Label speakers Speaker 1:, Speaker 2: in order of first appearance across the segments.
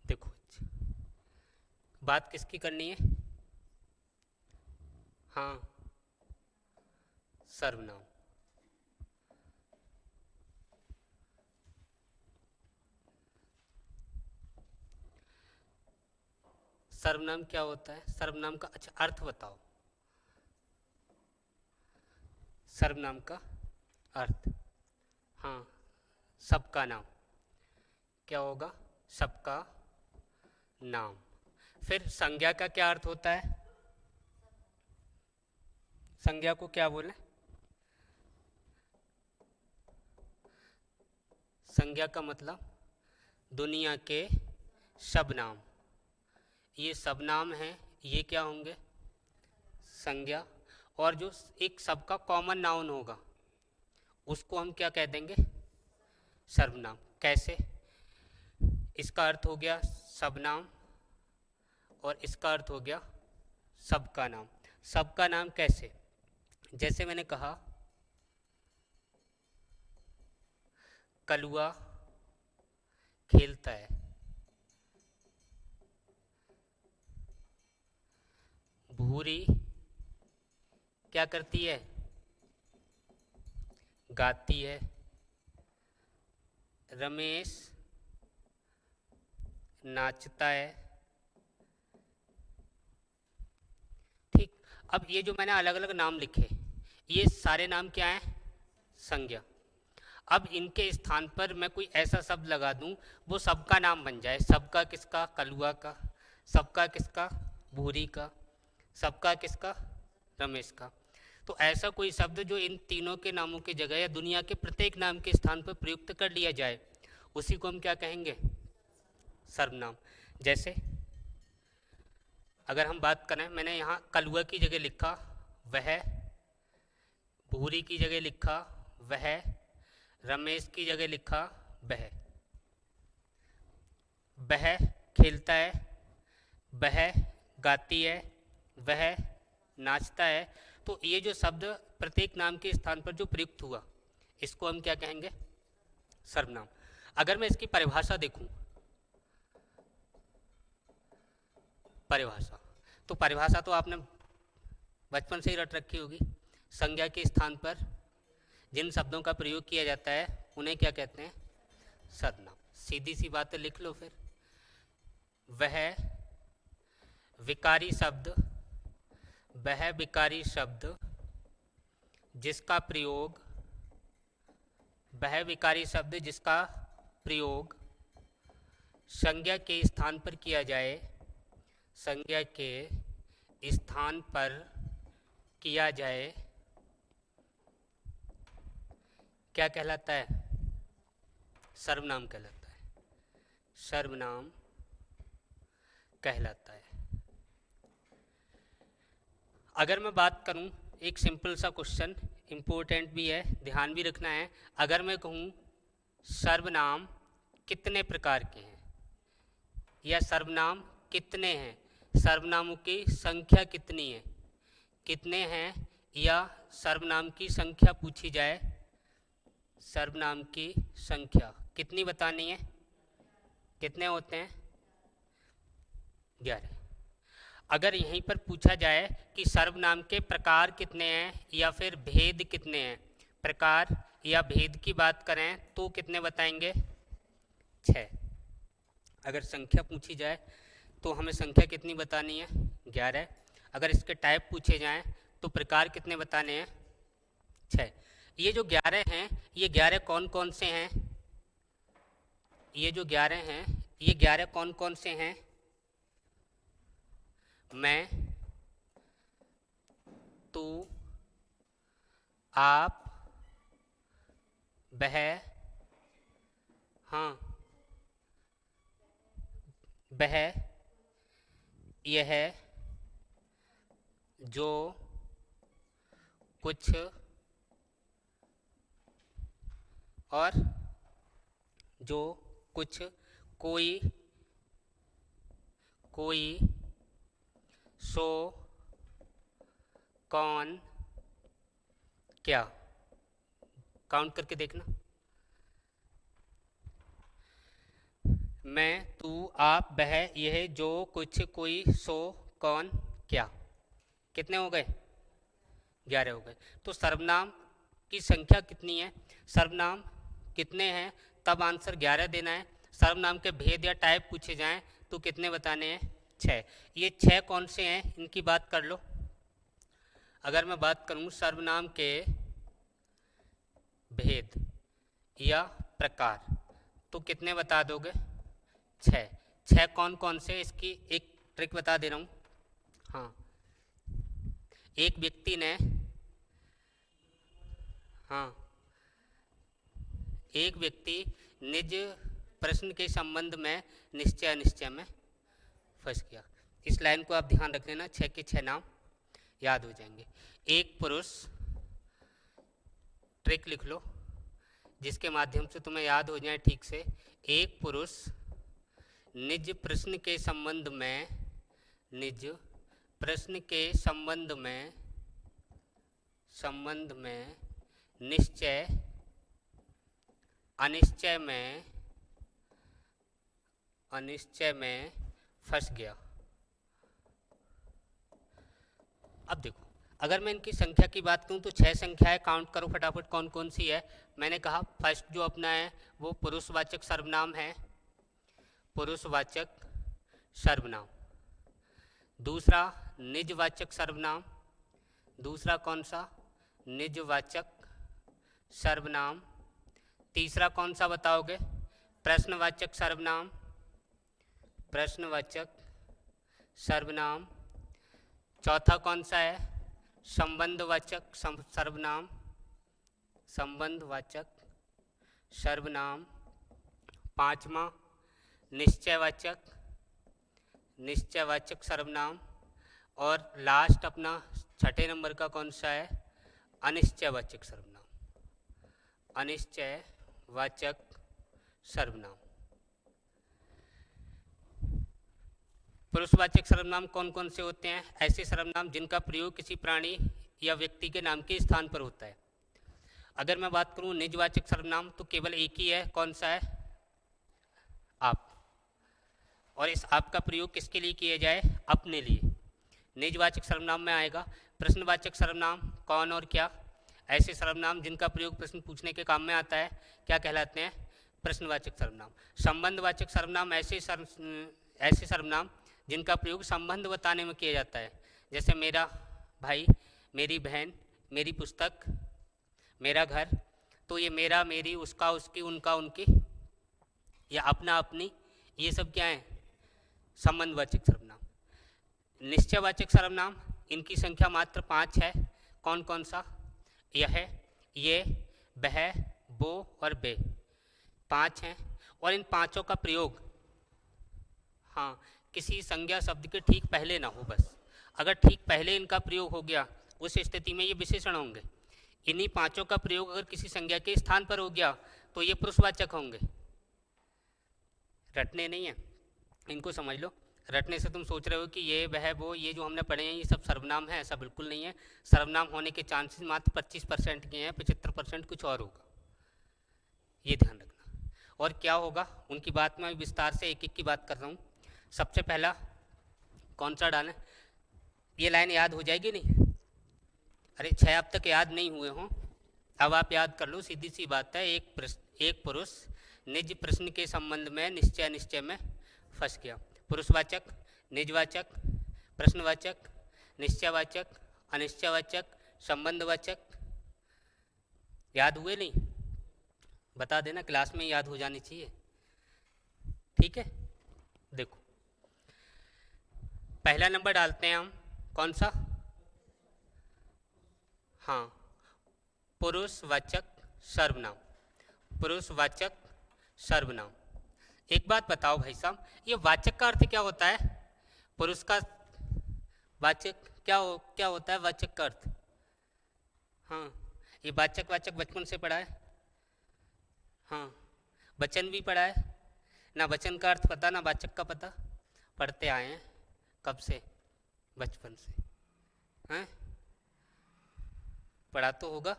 Speaker 1: देखो, बात किसकी करनी है? हाँ, सर्वनाम। सर्वनाम क्या होता है? सर्वनाम का अच्छा अर्थ बताओ। सर्वनाम का अर्थ, हाँ, सबका नाम। क्या होगा? सबका नाम। फिर संज्ञा का क्या अर्थ होता है? संज्ञा को क्या बोले? संज्ञा का मतलब दुनिया के सब नाम। ये सब नाम हैं, ये क्या होंगे? संज्ञा। और जो एक सबका कॉमन नाउन होगा उसको हम क्या कह देंगे? सर्वनाम। कैसे? इसका अर्थ हो गया सब नाम और इसका अर्थ हो गया सबका नाम। सबका नाम कैसे? जैसे मैंने कहा, कलुआ खेलता है, भूरी क्या करती है? गाती है, रमेश नाचता है। ठीक। अब ये जो मैंने अलग अलग नाम लिखे, ये सारे नाम क्या हैं? संज्ञा। अब इनके स्थान पर मैं कोई ऐसा शब्द लगा दूं वो सबका नाम बन जाए। सबका किसका? कलुआ का। सबका किसका? भूरी का। सबका किसका? रमेश का। तो ऐसा कोई शब्द जो इन तीनों के नामों की जगह या दुनिया के प्रत्येक नाम के स्थान पर प्रयुक्त कर लिया जाए, उसी को हम क्या कहेंगे? सर्वनाम। जैसे अगर हम बात करें, मैंने यहाँ कलुआ की जगह लिखा वह, भूरी की जगह लिखा वह, रमेश की जगह लिखा वह। वह खेलता है, वह गाती है, वह नाचता है। तो ये जो शब्द प्रत्येक नाम के स्थान पर जो प्रयुक्त हुआ, इसको हम क्या कहेंगे? सर्वनाम। अगर मैं इसकी परिभाषा देखूं, परिभाषा, तो परिभाषा तो आपने बचपन से ही रट रखी होगी। संज्ञा के स्थान पर जिन शब्दों का प्रयोग किया जाता है उन्हें क्या कहते हैं? सर्वनाम। सीधी सी बात है, लिख लो फिर। वह विकारी शब्द, वह विकारी शब्द जिसका प्रयोग, वह विकारी शब्द जिसका प्रयोग संज्ञा के स्थान पर किया जाए, संज्ञा के स्थान पर किया जाए, क्या कहलाता है? सर्वनाम कहलाता है। सर्वनाम कहलाता है। अगर मैं बात करूं, एक सिंपल सा क्वेश्चन, इम्पोर्टेंट भी है, ध्यान भी रखना है। अगर मैं कहूं सर्वनाम कितने प्रकार के हैं, या सर्वनाम कितने हैं, सर्वनामों की संख्या कितनी है, कितने हैं, या सर्वनाम की संख्या पूछी जाए, सर्वनाम की संख्या कितनी बतानी है? कितने होते हैं? 11। अगर यहीं पर पूछा जाए कि सर्वनाम के प्रकार कितने हैं या फिर भेद कितने हैं, प्रकार या भेद की बात करें तो कितने बताएंगे? 6। अगर संख्या पूछी जाए तो हमें संख्या कितनी बतानी है? 11। अगर इसके टाइप पूछे जाएं तो प्रकार कितने बताने हैं? 6। ये जो 11 हैं, ये 11 कौन कौन से हैं? ये जो 11 हैं, ये 11 कौन कौन से हैं? मैं, तू, आप, वह, हाँ, वह, यह, जो, कुछ और जो कुछ, कोई, कोई, सो, कौन, क्या। काउंट करके देखना। मैं, तू, आप, वह, यह, जो, कुछ, कोई, सो, कौन, क्या। कितने हो गए? 11 हो गए। तो सर्वनाम की संख्या कितनी है, सर्वनाम कितने हैं, तब आंसर 11 देना है। सर्वनाम के भेद या टाइप पूछे जाएं तो कितने बताने हैं? 6। ये 6 कौन से हैं, इनकी बात कर लो। अगर मैं बात करूं सर्वनाम के भेद या प्रकार तो कितने बता दोगे? 6। 6 कौन कौन से, इसकी एक ट्रिक बता दे रहा हूँ। हाँ, एक व्यक्ति ने, हाँ, एक व्यक्ति निज प्रश्न के संबंध में निश्चय अनिश्चय में फंस गया। इस लाइन को आप ध्यान रख लेना, 6 के 6 नाम याद हो जाएंगे। एक पुरुष, ट्रिक लिख लो जिसके माध्यम से तुम्हें याद हो जाए ठीक से। एक पुरुष निज प्रश्न के संबंध में, निज प्रश्न के संबंध में निश्चय अनिश्चय में फंस गया। अब देखो, अगर मैं इनकी संख्या की बात करूं तो 6 संख्याएं काउंट करो फटाफट कौन कौन सी है। मैंने कहा फर्स्ट जो अपना है वो पुरुषवाचक सर्वनाम है, पुरुषवाचक सर्वनाम। दूसरा निजवाचक सर्वनाम, दूसरा कौन सा? निजवाचक सर्वनाम। तीसरा कौन सा बताओगे? प्रश्नवाचक सर्वनाम, प्रश्नवाचक सर्वनाम। चौथा कौन सा है? संबंधवाचक सर्वनाम, संबंधवाचक सर्वनाम। पांचवा निश्चयवाचक, निश्चयवाचक सर्वनाम। और लास्ट अपना 6ठे नंबर का कौन सा है? अनिश्चयवाचक सर्वनाम, अनिश्चयवाचक सर्वनाम। पुरुषवाचक सर्वनाम कौन कौन से होते हैं? ऐसे सर्वनाम जिनका प्रयोग किसी प्राणी या व्यक्ति के नाम के स्थान पर होता है। अगर मैं बात करूं निजवाचक सर्वनाम तो केवल एक ही है, कौन सा है? आप। और इस आप का प्रयोग किसके लिए किया जाए? अपने लिए। निजवाचक सर्वनाम में आएगा। प्रश्नवाचक सर्वनाम कौन और क्या, ऐसे सर्वनाम जिनका प्रयोग प्रश्न पूछने के काम में आता है, क्या कहलाते हैं? प्रश्नवाचक सर्वनाम। संबंधवाचक सर्वनाम ऐसे सर्वनाम जिनका प्रयोग संबंध बताने में किया जाता है, जैसे मेरा भाई, मेरी बहन, मेरी पुस्तक, मेरा घर। तो ये मेरा, मेरी, उसका, उसकी, उनका, उनकी या अपना, अपनी, ये सब क्या है? संबंधवाचक सर्वनाम। निश्चयवाचक सर्वनाम, इनकी संख्या मात्र 5 है। कौन कौन सा? यह, ये, वह, वो और वे, 5 हैं। और इन पांचों का प्रयोग, हाँ, किसी संज्ञा शब्द के ठीक पहले ना हो बस। अगर ठीक पहले इनका प्रयोग हो गया उस स्थिति में ये विशेषण होंगे। इन्हीं पांचों का प्रयोग अगर किसी संज्ञा के स्थान पर हो गया तो ये पुरुषवाचक होंगे। रटने नहीं है, इनको समझ लो। रटने से तुम सोच रहे हो कि ये, वह, वो, ये जो हमने पढ़े हैं ये सब सर्वनाम है, ऐसा बिल्कुल नहीं है। सर्वनाम होने के चांसेस मात्र 25% के हैं, 75% कुछ और होगा, ये ध्यान रखना। और क्या होगा उनकी बात में विस्तार से एक एक की बात कर रहा हूँ। सबसे पहला कौन सा डालें? ये लाइन याद हो जाएगी नहीं? अरे 6 अब तक याद नहीं हुए हों, अब आप याद कर लो, सीधी सी बात है। एक पुरुष निज प्रश्न के संबंध में निश्चय अनिश्चय में फंस गया। पुरुषवाचक, निजवाचक, प्रश्नवाचक, निश्चयवाचक, अनिश्चयवाचक, संबंधवाचक। याद हुए नहीं? बता देना, क्लास में याद हो जानी चाहिए, ठीक है। देखो पहला नंबर डालते हैं हम, कौन सा? हाँ, पुरुषवाचक सर्वनाम, पुरुषवाचक सर्वनाम। एक बात बताओ भाई साहब, ये वाचक का अर्थ क्या होता है? पुरुष का वाचक क्या होता है वाचक का अर्थ? हाँ, ये वाचक बचपन से पढ़ा है। हाँ, वचन भी पढ़ा है ना, वचन का अर्थ पता ना वाचक का पता। पढ़ते आए हैं कब से? बचपन से। हैं? पढ़ा तो होगा।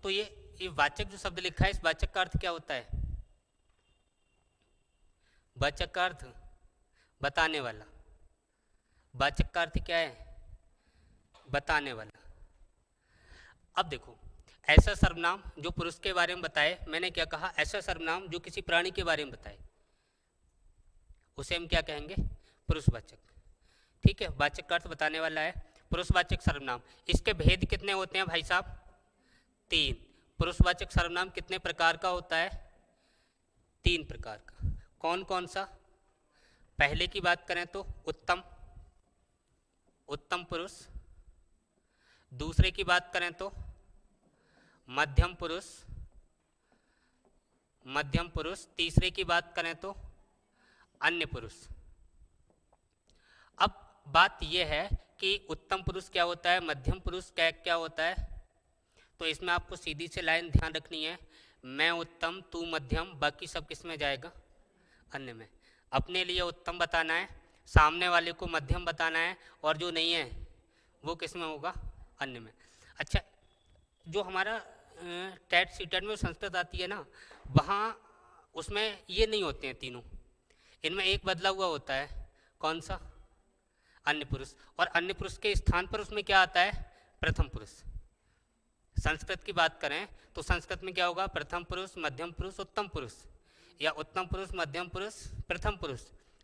Speaker 1: तो ये वाचक जो शब्द लिखा है, इस वाचक का अर्थ क्या होता है? वाचक का अर्थ बताने वाला। वाचक का अर्थ क्या है? बताने वाला। अब देखो, ऐसा सर्वनाम जो पुरुष के बारे में बताए, मैंने क्या कहा, ऐसा सर्वनाम जो किसी प्राणी के बारे में बताए उसे हम क्या कहेंगे? पुरुषवाचक। ठीक है, वाचक का अर्थ बताने वाला है, पुरुषवाचक सर्वनाम। इसके भेद कितने होते हैं भाई साहब? 3। पुरुषवाचक सर्वनाम कितने प्रकार का होता है? 3 प्रकार का। कौन कौन सा? पहले की बात करें तो उत्तम, उत्तम पुरुष। दूसरे की बात करें तो मध्यम पुरुष, मध्यम पुरुष। तीसरे की बात करें तो अन्य पुरुष। अब बात यह है कि उत्तम पुरुष क्या होता है, मध्यम पुरुष क्या होता है। तो इसमें आपको सीधी से लाइन ध्यान रखनी है, मैं उत्तम, तू मध्यम, बाकी सब किस में जाएगा? अन्य में। अपने लिए उत्तम बताना है, सामने वाले को मध्यम बताना है, और जो नहीं है वो किस में होगा? अन्य में। अच्छा, जो हमारा टेट सीटेट में संस्कृत आती है ना, वहाँ उसमें ये नहीं होते हैं तीनों, इनमें एक बदला हुआ होता है। कौन सा? अन्य पुरुष। और अन्य पुरुष के स्थान पर उसमें क्या आता है? प्रथम पुरुष। संस्कृत की बात करें तो संस्कृत में क्या होगा? प्रथम पुरुष, मध्यम पुरुष, उत्तम पुरुष, या उत्तम पुरुष, मध्यम पुरुष, प्रथम पुरुष।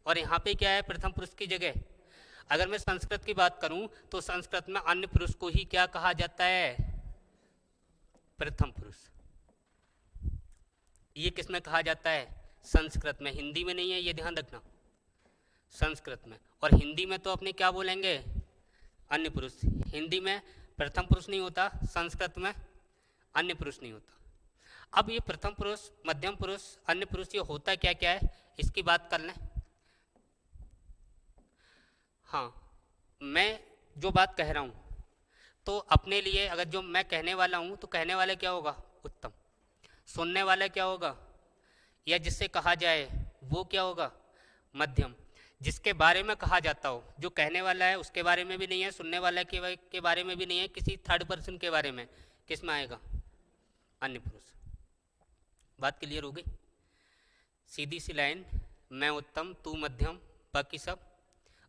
Speaker 1: और यहाँ पे क्या है? प्रथम पुरुष की जगह अगर मैं संस्कृत की बात करूं तो संस्कृत में अन्य पुरुष को ही क्या कहा जाता है? प्रथम पुरुष। ये किस में कहा जाता है? संस्कृत में। हिंदी में नहीं है, ये ध्यान रखना, संस्कृत में। और हिंदी में तो अपने क्या बोलेंगे? अन्य पुरुष। हिंदी में प्रथम पुरुष नहीं होता, संस्कृत में अन्य पुरुष नहीं होता। अब ये प्रथम पुरुष, मध्यम पुरुष, अन्य पुरुष, ये होता क्या क्या है, इसकी बात कर लें। हाँ, मैं जो बात कह रहा हूँ तो अपने लिए अगर जो मैं कहने वाला हूँ तो कहने वाला क्या होगा? उत्तम। सुनने वाला क्या होगा, या जिससे कहा जाए वो क्या होगा? मध्यम। जिसके बारे में कहा जाता हो, जो कहने वाला है उसके बारे में भी नहीं है, सुनने वाला के बारे में भी नहीं है, किसी थर्ड पर्सन के बारे में, किस में आएगा? अन्य पुरुष। बात क्लियर हो गई? सीधी सी लाइन, मैं उत्तम, तू मध्यम, बाकी सब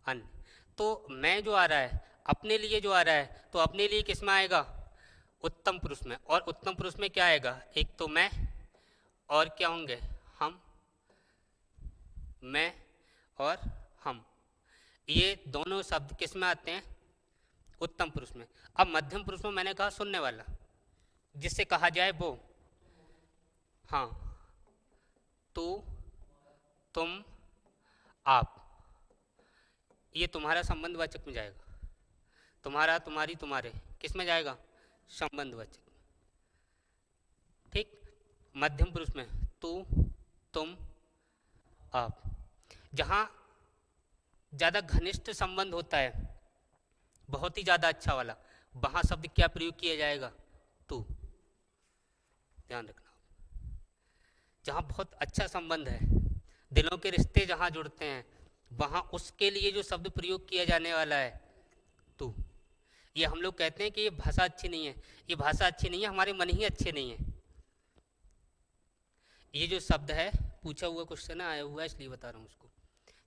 Speaker 1: अन्य। तो मैं जो आ रहा है, अपने लिए जो आ रहा है, तो अपने लिए किस में आएगा? उत्तम पुरुष में। और उत्तम पुरुष में क्या आएगा? एक तो मैं, और क्या होंगे? हम। मैं और हम, ये दोनों शब्द किस में आते हैं? उत्तम पुरुष में। अब मध्यम पुरुष में मैंने कहा सुनने वाला, जिससे कहा जाए वो। हाँ, तू, तुम, आप, ये तुम्हारा संबंधवाचक में जाएगा। तुम्हारा, तुम्हारी, तुम्हारे, किस में जाएगा? संबंधवाचक। ठीक। मध्यम पुरुष में तू, तुम, आप। जहाँ ज़्यादा घनिष्ठ संबंध होता है, बहुत ही ज़्यादा अच्छा वाला, वहाँ शब्द क्या प्रयोग किया जाएगा? तू। ध्यान रखना। जहाँ बहुत अच्छा संबंध है, दिलों के रिश्ते जहाँ जुड़ते हैं, वहाँ उसके लिए जो शब्द प्रयोग किया जाने वाला है, तू। ये हम लोग कहते हैं कि ये भाषा अच्छी नहीं है, ये भाषा अच्छी नहीं है, हमारे मन ही अच्छे नहीं है। ये जो शब्द है, पूछा हुआ क्वेश्चन आया हुआ है इसलिए बता रहा हूँ उसको,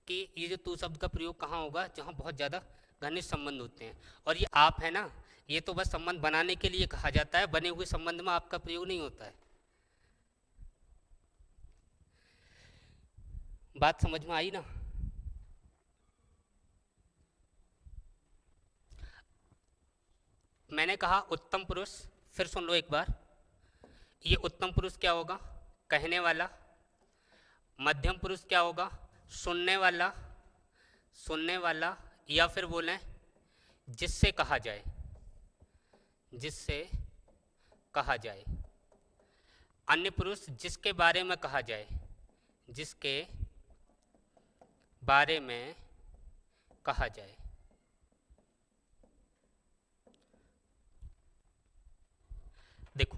Speaker 1: कि ये जो तू शब्द का प्रयोग कहाँ होगा? जहाँ बहुत ज़्यादा घनिष्ठ संबंध होते हैं। और ये आप है ना, ये तो बस संबंध बनाने के लिए कहा जाता है, बने हुए संबंध में आपका प्रयोग नहीं होता है। बात समझ में आई ना? मैंने कहा उत्तम पुरुष, फिर सुन लो एक बार। ये उत्तम पुरुष क्या होगा? कहने वाला। मध्यम पुरुष क्या होगा? सुनने वाला, सुनने वाला, या फिर बोलें जिससे कहा जाए, जिससे कहा जाए। अन्य पुरुष जिसके बारे में कहा जाए, जिसके बारे में कहा जाए। देखो,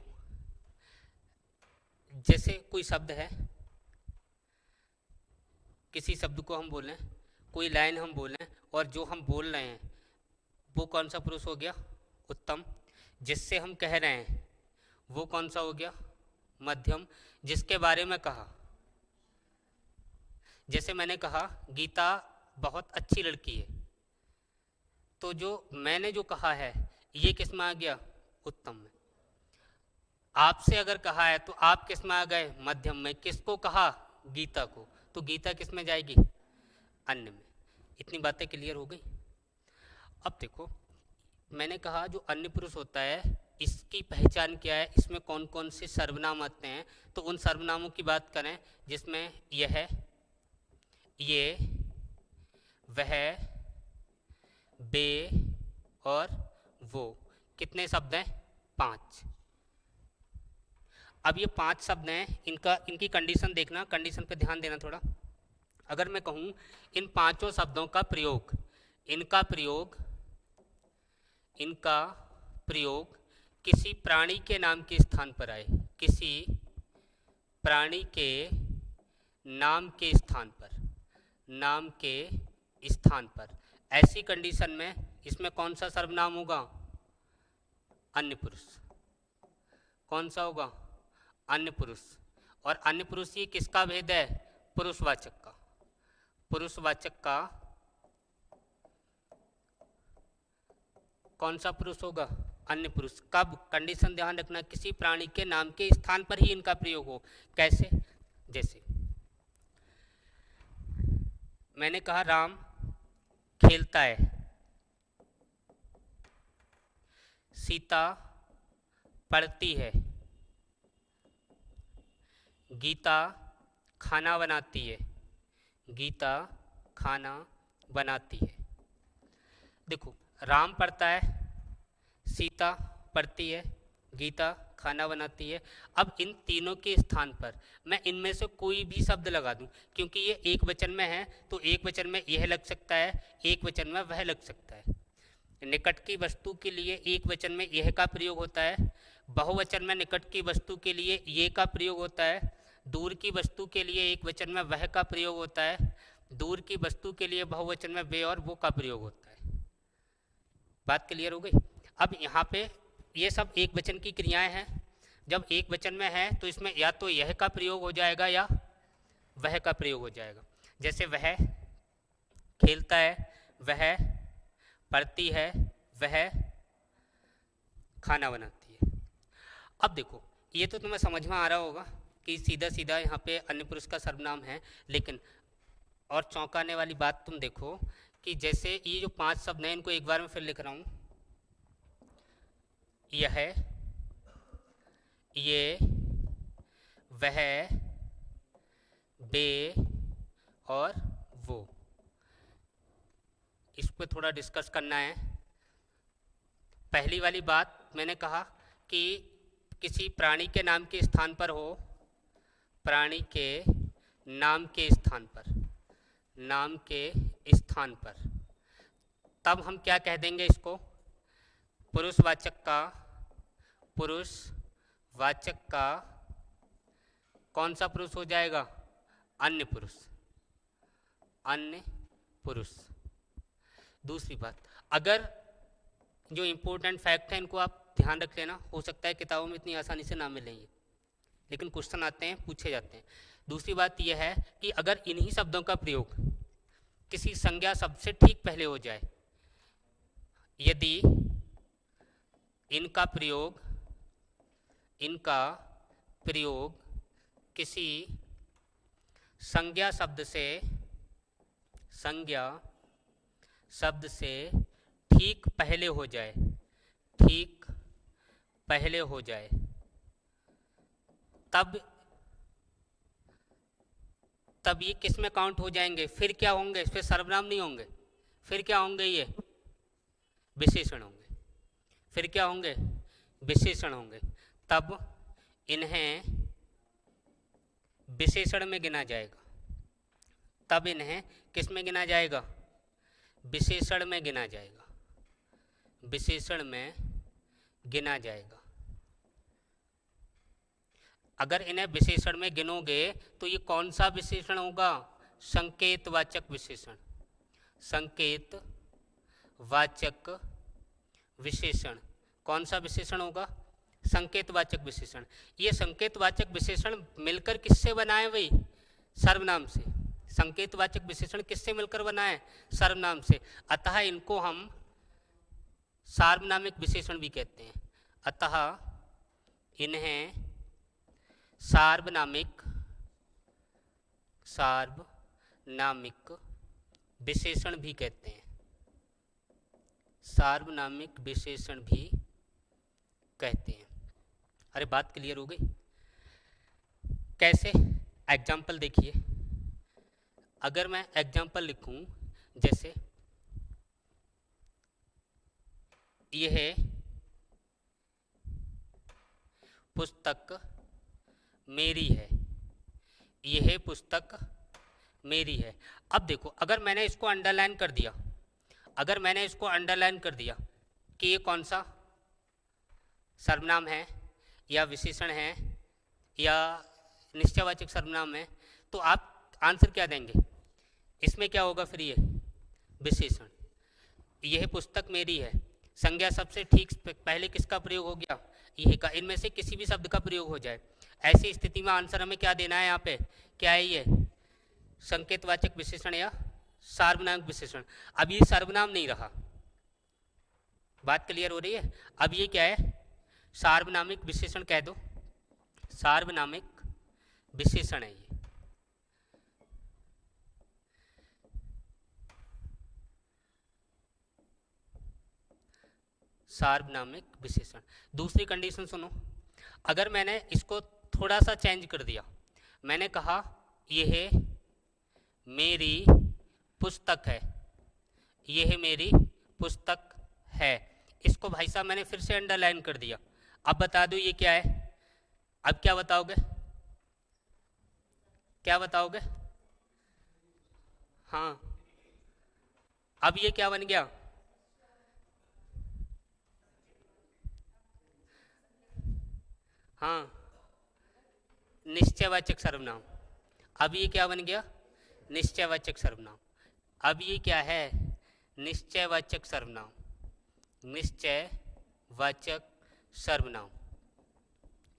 Speaker 1: जैसे कोई शब्द है, किसी शब्द को हम बोलें, कोई लाइन हम बोलें, और जो हम बोल रहे हैं वो कौन सा पुरुष हो गया? उत्तम। जिससे हम कह रहे हैं वो कौन सा हो गया? मध्यम। जिसके बारे में कहा, जैसे मैंने कहा गीता बहुत अच्छी लड़की है, तो जो मैंने जो कहा है ये किस में आ गया? उत्तम में। आपसे अगर कहा है तो आप किस में आ गए? मध्यम में। किसको कहा? गीता को। तो गीता किस में जाएगी? अन्य में। इतनी बातें क्लियर हो गई। अब देखो, मैंने कहा जो अन्य पुरुष होता है इसकी पहचान क्या है, इसमें कौन कौन से सर्वनाम आते हैं। तो उन सर्वनामों की बात करें जिसमें यह, ये, वह, बे और वो। कितने शब्द हैं? 5। अब ये 5 शब्द हैं, इनकी कंडीशन देखना, कंडीशन पे ध्यान देना थोड़ा। अगर मैं कहूँ इन 5 शब्दों का प्रयोग, इनका प्रयोग किसी प्राणी के नाम के स्थान पर आए, किसी प्राणी के नाम के स्थान पर, ऐसी कंडीशन में इसमें कौन सा सर्वनाम होगा? अन्य पुरुष। कौन सा होगा? अन्य पुरुष। और अन्य पुरुष ये किसका भेद है? पुरुषवाचक का। पुरुषवाचक का कौन सा पुरुष होगा? अन्य पुरुष। कब? कंडीशन ध्यान रखना, किसी प्राणी के नाम के स्थान पर ही इनका प्रयोग हो। कैसे? जैसे मैंने कहा राम खेलता है, सीता पढ़ती है, गीता खाना बनाती है, गीता खाना बनाती है। देखो, राम पढ़ता है, सीता पढ़ती है, गीता खाना बनाती है। अब इन तीनों के स्थान पर मैं इनमें से कोई भी शब्द लगा दूं, क्योंकि ये एक वचन में है तो एक वचन में यह लग सकता है, एक वचन में वह लग सकता है। निकट की वस्तु के लिए एक वचन में यह का प्रयोग होता है, बहुवचन में निकट की वस्तु के लिए ये का प्रयोग होता है, दूर की वस्तु के लिए एक वचन में वह का प्रयोग होता है, दूर की वस्तु के लिए बहुवचन में वे और वो का प्रयोग होता है। बात क्लियर हो गई? अब यहाँ पे ये सब एक वचन की क्रियाएं हैं। जब एक वचन में है तो इसमें या तो यह का प्रयोग हो जाएगा या वह का प्रयोग हो जाएगा। जैसे वह खेलता है, वह पढ़ती है, वह खाना बनाती है। अब देखो, ये तो तुम्हें समझ में आ रहा होगा कि सीधा सीधा यहाँ पे अन्य पुरुष का सर्वनाम है, लेकिन और चौंकाने वाली बात तुम देखो कि जैसे ये जो 5 शब्द हैं इनको एक बार में फिर लिख रहा हूँ। यह, ये, वह, बे और वो। इस पर थोड़ा डिस्कस करना है। पहली वाली बात मैंने कहा कि किसी प्राणी के नाम के स्थान पर हो, प्राणी के नाम के स्थान पर, नाम के स्थान पर, तब हम क्या कह देंगे इसको? पुरुषवाचक का कौन सा पुरुष हो जाएगा? अन्य पुरुष। अन्य पुरुष। दूसरी बात, अगर जो इम्पोर्टेंट फैक्ट है इनको आप ध्यान रख लेना, हो सकता है किताबों में इतनी आसानी से ना मिलेंगे, लेकिन क्वेश्चन आते हैं, पूछे जाते हैं। दूसरी बात यह है कि अगर इन्हीं शब्दों का प्रयोग किसी संज्ञा शब्द से ठीक पहले हो जाए, यदि इनका प्रयोग किसी संज्ञा शब्द से ठीक पहले हो जाए, तब ये किस में काउंट हो जाएंगे? फिर क्या होंगे? फिर सर्वनाम नहीं होंगे, फिर क्या होंगे? ये विशेषण होंगे। फिर क्या होंगे? विशेषण होंगे। तब इन्हें विशेषण में गिना जाएगा। तब इन्हें किस में गिना जाएगा? विशेषण में गिना जाएगा। विशेषण में गिना जाएगा। अगर इन्हें विशेषण में गिनोगे तो ये कौन सा विशेषण होगा? संकेतवाचक विशेषण। संकेतवाचक विशेषण। कौन सा विशेषण होगा? संकेतवाचक विशेषण। ये संकेतवाचक विशेषण मिलकर किससे बनाए भाई? सर्वनाम से। संकेतवाचक विशेषण किससे मिलकर बना है? सर्वनाम से। अतः इनको हम सार्वनामिक विशेषण भी कहते हैं। अतः इन्हें सार्वनामिक विशेषण भी कहते हैं। सार्वनामिक विशेषण भी कहते हैं। अरे बात क्लियर हो गई? कैसे? एग्जाम्पल देखिए। अगर मैं एग्जाम्पल लिखूं, जैसे यह पुस्तक मेरी है, यह पुस्तक मेरी है। अब देखो, अगर मैंने इसको अंडरलाइन कर दिया, कि ये कौन सा सर्वनाम है या विशेषण है या निश्चयवाचक सर्वनाम है, तो आप आंसर क्या देंगे? इसमें क्या होगा फिर? ये विशेषण, यह पुस्तक मेरी है, संज्ञा सबसे ठीक पहले किसका प्रयोग हो गया? यह का। इनमें से किसी भी शब्द का प्रयोग हो जाए, ऐसी स्थिति में आंसर हमें क्या देना है? यहाँ पे क्या है? ये संकेतवाचक विशेषण या सार्वनामिक विशेषण। अब ये सर्वनाम नहीं रहा। बात क्लियर हो रही है? अब ये क्या है? सार्वनामिक विशेषण कह दो, सार्वनामिक विशेषण है ये। सार्वनामिक विशेषण। दूसरी कंडीशन सुनो, अगर मैंने इसको थोड़ा सा चेंज कर दिया, मैंने कहा यह मेरी पुस्तक है, यह मेरी पुस्तक है, इसको भाई साहब मैंने फिर से अंडरलाइन कर दिया। अब बता दो ये क्या है? अब क्या बताओगे? क्या बताओगे? हाँ, अब ये क्या बन गया? हाँ, निश्चयवाचक सर्वनाम। अब ये क्या बन गया? निश्चयवाचक सर्वनाम। अब ये क्या है? निश्चयवाचक सर्वनाम। निश्चयवाचक सर्वनाम।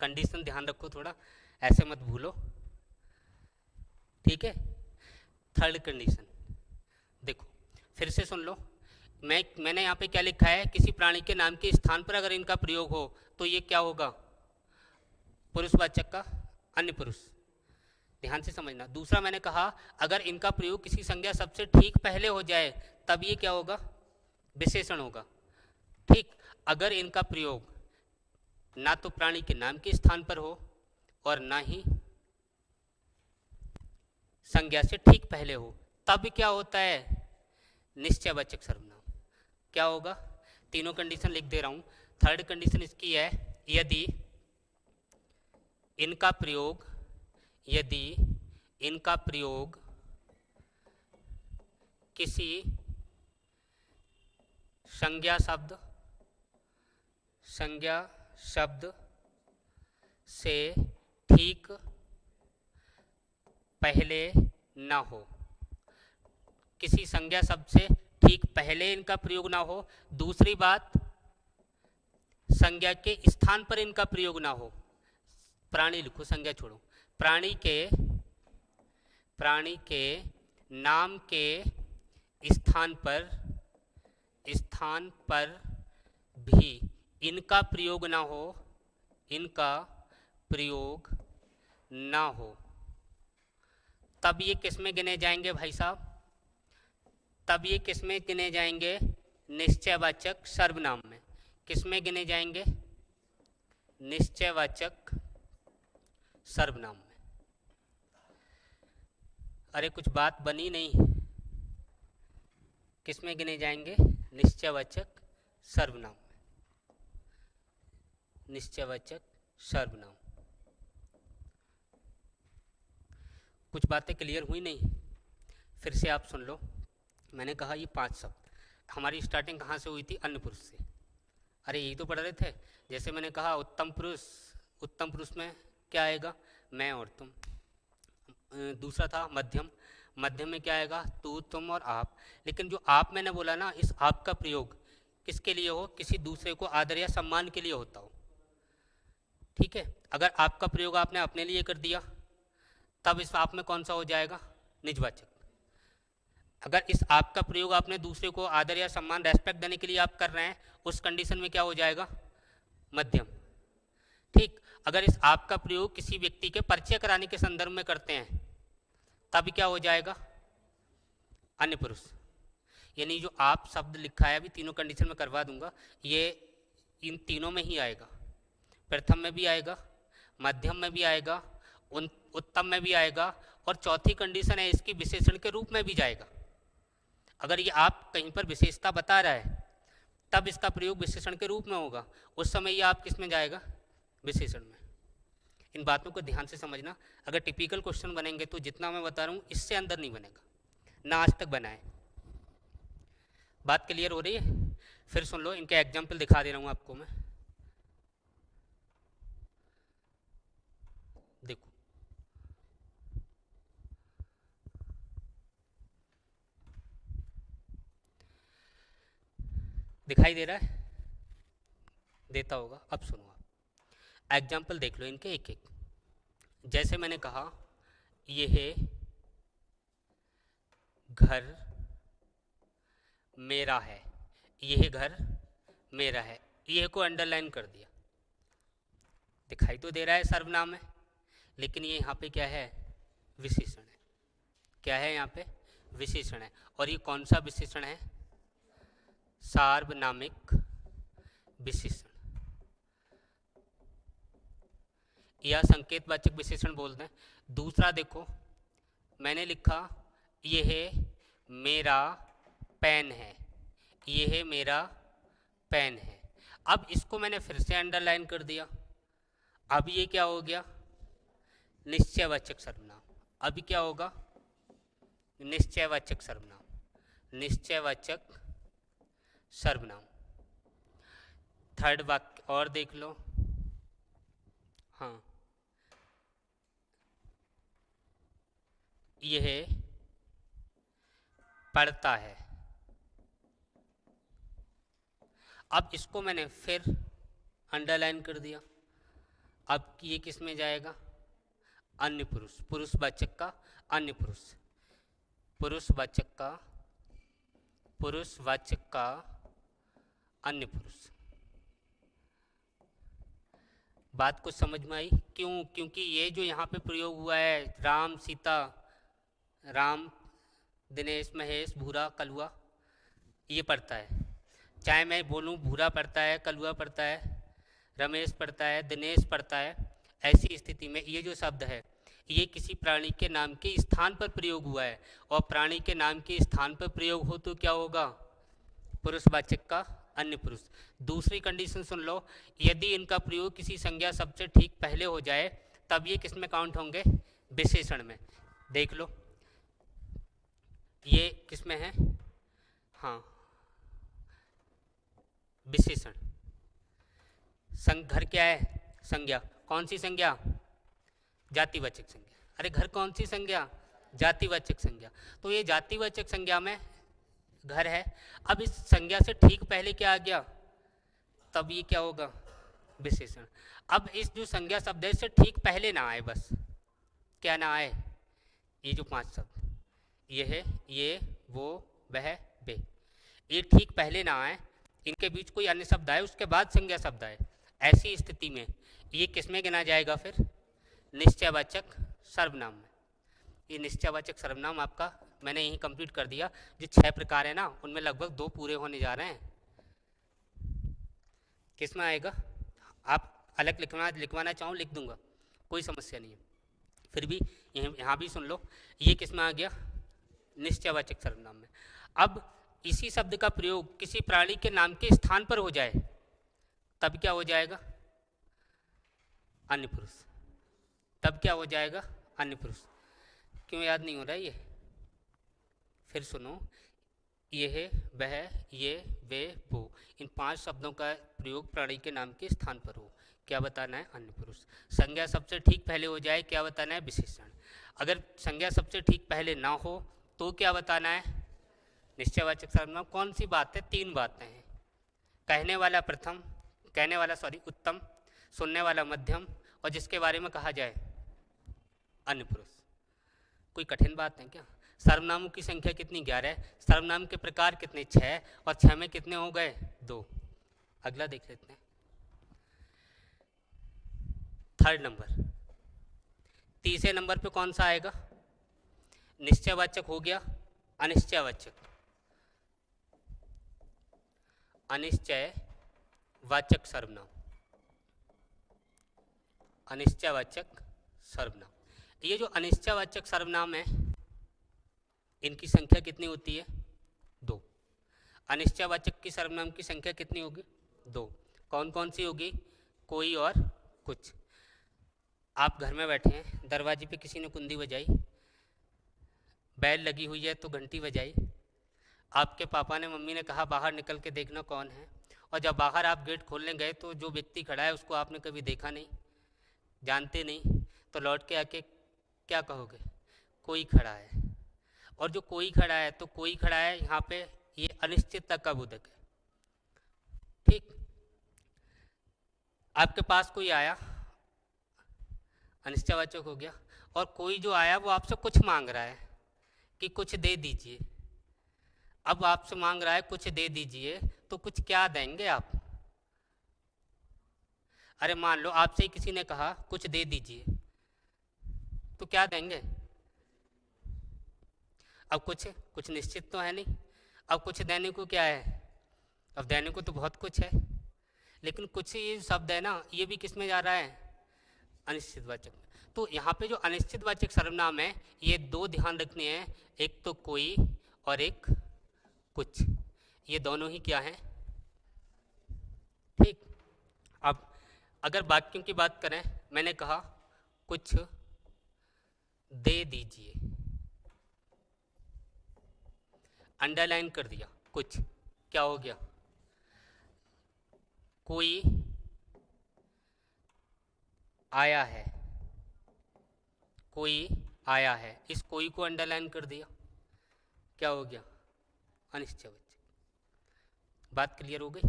Speaker 1: कंडीशन ध्यान रखो थोड़ा, ऐसे मत भूलो, ठीक है? थर्ड कंडीशन देखो, फिर से सुन लो। मैंने यहाँ पे क्या लिखा है? किसी प्राणी के नाम के स्थान पर अगर इनका प्रयोग हो तो ये क्या होगा? पुरुषवाचक का अन्य पुरुष। ध्यान से समझना। दूसरा मैंने कहा अगर इनका प्रयोग किसी संज्ञा सबसे ठीक पहले हो जाए तब ये क्या होगा? विशेषण होगा। ठीक, अगर इनका प्रयोग ना तो प्राणी के नाम के स्थान पर हो और ना ही संज्ञा से ठीक पहले हो, तब क्या होता है? निश्चयवाचक सर्वनाम। क्या होगा? तीनों कंडीशन लिख दे रहा हूं। थर्ड कंडीशन इसकी है, यदि इनका प्रयोग किसी संज्ञा शब्द से ठीक पहले ना हो, किसी संज्ञा शब्द से ठीक पहले इनका प्रयोग ना हो। दूसरी बात, संज्ञा के स्थान पर इनका प्रयोग ना हो। प्राणी लिखो, संज्ञा छोड़ो। प्राणी के नाम के स्थान पर भी इनका प्रयोग ना हो, तब ये किस में गिने जाएंगे भाई साहब? तब ये किस में गिने जाएंगे? निश्चयवाचक सर्वनाम में। किस में गिने जाएंगे? निश्चयवाचक सर्वनाम में। अरे कुछ बात बनी नहीं। किस में गिने जाएंगे? निश्चयवाचक सर्वनाम में। निश्चयवाचक सर्वनाम। कुछ बातें क्लियर हुई नहीं? फिर से आप सुन लो। मैंने कहा ये 5 शब्द, हमारी स्टार्टिंग कहाँ से हुई थी? अन्य पुरुष से। अरे यही तो पढ़ रहे थे। जैसे मैंने कहा उत्तम पुरुष में क्या आएगा? मैं और तुम। दूसरा था मध्यम में क्या आएगा? तू, तुम और आप। लेकिन जो आप मैंने बोला ना, इस आप का प्रयोग किसके लिए हो? किसी दूसरे को आदर या सम्मान के लिए होता हो, ठीक है? अगर आपका प्रयोग आपने अपने लिए कर दिया तब इस आप में कौन सा हो जाएगा? निजवाचक। अगर इस आप का प्रयोग आपने दूसरे को आदर या सम्मान रेस्पेक्ट देने के लिए आप कर रहे हैं, उस कंडीशन में क्या हो जाएगा? मध्यम। ठीक, अगर इस आप का प्रयोग किसी व्यक्ति के परिचय कराने के संदर्भ में करते हैं, तब क्या हो जाएगा? अन्य पुरुष। यानी जो आप शब्द लिखा है, अभी तीनों कंडीशन में करवा दूंगा, ये इन तीनों में ही आएगा। प्रथम में भी आएगा, मध्यम में भी आएगा, उत्तम में भी आएगा, और चौथी कंडीशन है इसकी विशेषण के रूप में भी जाएगा। अगर ये आप कहीं पर विशेषता बता रहा है, तब इसका प्रयोग विशेषण के रूप में होगा, उस समय ये आप किस में जाएगा? विशेषण में। इन बातों को ध्यान से समझना। अगर टिपिकल क्वेश्चन बनेंगे तो जितना मैं बता रहा हूँ इससे अंदर नहीं बनेगा, ना आज तक बनाए। बात क्लियर हो रही है? फिर सुन लो, इनके एग्जाम्पल दिखा दे रहा हूँ आपको मैं। देखो, दिखाई दे रहा है? देता होगा। अब सुनो, आप एग्जाम्पल देख लो इनके एक एक। जैसे मैंने कहा, ये है घर मेरा है, यह घर मेरा है, यह को अंडरलाइन कर दिया। दिखाई तो दे रहा है सर्वनाम है, लेकिन ये यहाँ पे क्या है? विशेषण है। क्या है यहाँ पे? विशेषण है। और ये कौन सा विशेषण है? सार्वनामिक विशेषण या संकेतवाचक विशेषण बोलते हैं। दूसरा देखो, मैंने लिखा यह मेरा पेन है, यह मेरा पेन है। अब इसको मैंने फिर से अंडरलाइन कर दिया। अब ये क्या हो गया? निश्चयवाचक सर्वनाम। अभी क्या होगा? निश्चयवाचक सर्वनाम। निश्चयवाचक सर्वनाम। थर्ड वाक्य और देख लो। हाँ, यह पढ़ता है। अब इसको मैंने फिर अंडरलाइन कर दिया। अब ये किस में जाएगा? अन्य पुरुष। पुरुषवाचक का अन्य पुरुष। पुरुषवाचक का अन्य पुरुष। बात कुछ समझ में आई? क्यों? क्योंकि ये जो यहाँ पे प्रयोग हुआ है, राम सीता, राम दिनेश महेश भूरा कलुआ, ये पढ़ता है। चाहे मैं बोलूँ भूरा पढ़ता है, कलुआ पढ़ता है, रमेश पढ़ता है, दिनेश पढ़ता है, ऐसी स्थिति में ये जो शब्द है ये किसी प्राणी के नाम के स्थान पर प्रयोग हुआ है, और प्राणी के नाम के स्थान पर प्रयोग हो तो क्या होगा? पुरुषवाचक का अन्य पुरुष। दूसरी कंडीशन सुन लो, यदि इनका प्रयोग किसी संज्ञा शब्द से ठीक पहले हो जाए, तब ये किस में काउंट होंगे? विशेषण में। देख लो, ये किस में है? हाँ, विशेषण। घर क्या है? संज्ञा। कौन सी संज्ञा? जातिवाचक संज्ञा। अरे घर कौन सी संज्ञा? जातिवाचक संज्ञा। तो ये जातिवाचक संज्ञा में घर है। अब इस संज्ञा से ठीक पहले क्या आ गया? तब ये क्या होगा? विशेषण। अब इस जो संज्ञा शब्द है इससे ठीक पहले ना आए, बस क्या ना आए? ये जो 5 शब्द, ये है, ये, वो, वह, वे, ये ठीक पहले ना आए, इनके बीच कोई अन्य शब्द आए, उसके बाद संज्ञा शब्द आए। ऐसी स्थिति में ये किस में गिना जाएगा फिर? निश्चयवाचक सर्वनाम में। ये निश्चयवाचक सर्वनाम आपका मैंने यही कंप्लीट कर दिया। जो 6 प्रकार है ना, उनमें लगभग 2 पूरे होने जा रहे हैं। किस में आएगा? आप अलग लिखवाना चाहो लिख दूंगा, कोई समस्या नहीं है। फिर भी यहाँ भी सुन लो, ये किस में आ गया? निश्चयवाचक सर्वनाम में। अब इसी शब्द का प्रयोग किसी प्राणी के नाम के स्थान पर हो जाए, तब क्या हो जाएगा? अन्य पुरुष। तब क्या हो जाएगा? अन्य पुरुष। क्यों याद नहीं हो रहा है ये? फिर सुनो, ये है, वह, ये, वे, वो, इन 5 शब्दों का प्रयोग प्राणी के नाम के स्थान पर हो, क्या बताना है? अन्य पुरुष। संज्ञा सबसे ठीक पहले हो जाए, क्या बताना है? विशेषण। अगर संज्ञा सबसे ठीक पहले ना हो तो क्या बताना है? निश्चयवाचक सर्वनाम। कौन सी बात है? 3 बातें हैं। कहने वाला प्रथम, उत्तम, सुनने वाला मध्यम, और जिसके बारे में कहा जाए अन्य पुरुष। कोई कठिन बात है क्या? सर्वनामों की संख्या कितनी? 11 है। सर्वनाम के प्रकार कितने? 6। और 6 में कितने हो गए? 2। अगला देख लेते हैं। थर्ड नंबर, तीसरे नंबर पे कौन सा आएगा? निश्चयवाचक हो गया, अनिश्चयवाचक। अनिश्चयवाचक सर्वनाम, अनिश्चयवाचक सर्वनाम। ये जो अनिश्चयवाचक सर्वनाम है, इनकी संख्या कितनी होती है? 2। अनिश्चयवाचक की सर्वनाम की संख्या कितनी होगी? 2। कौन कौन सी होगी? कोई और कुछ। आप घर में बैठे हैं, दरवाजे पे किसी ने कुंडी बजाई, बैल लगी हुई है तो घंटी बजाई, आपके पापा ने मम्मी ने कहा बाहर निकल के देखना कौन है, और जब बाहर आप गेट खोलने गए तो जो व्यक्ति खड़ा है उसको आपने कभी देखा नहीं, जानते नहीं, तो लौट के आके क्या कहोगे? कोई खड़ा है। और जो कोई खड़ा है, तो कोई खड़ा है यहाँ पे ये अनिश्चितता का बोधक है। ठीक, आपके पास कोई आया, अनिश्चयवाचक हो गया। और कोई जो आया वो आपसे कुछ मांग रहा है कि कुछ दे दीजिए। अब आपसे मांग रहा है कुछ दे दीजिए, तो कुछ क्या देंगे आप? अरे मान लो आपसे ही किसी ने कहा कुछ दे दीजिए, तो क्या देंगे? अब कुछ कुछ निश्चित तो है नहीं। अब कुछ देने को क्या है? अब देने को तो बहुत कुछ है, लेकिन कुछ ये शब्द है ना, ये भी किस में जा रहा है? अनिश्चितवाचक में। तो यहाँ पे जो अनिश्चितवाचक सर्वनाम है, ये 2 ध्यान रखने हैं, एक तो कोई और एक कुछ। ये दोनों ही क्या हैं? ठीक। अब अगर वाक्यों की बात करें, मैंने कहा कुछ दे दीजिए, अंडरलाइन कर दिया कुछ, क्या हो गया? कोई आया है, कोई आया है, इस कोई को अंडरलाइन कर दिया, क्या हो गया? अनिश्चयवाचक। बात क्लियर हो गई?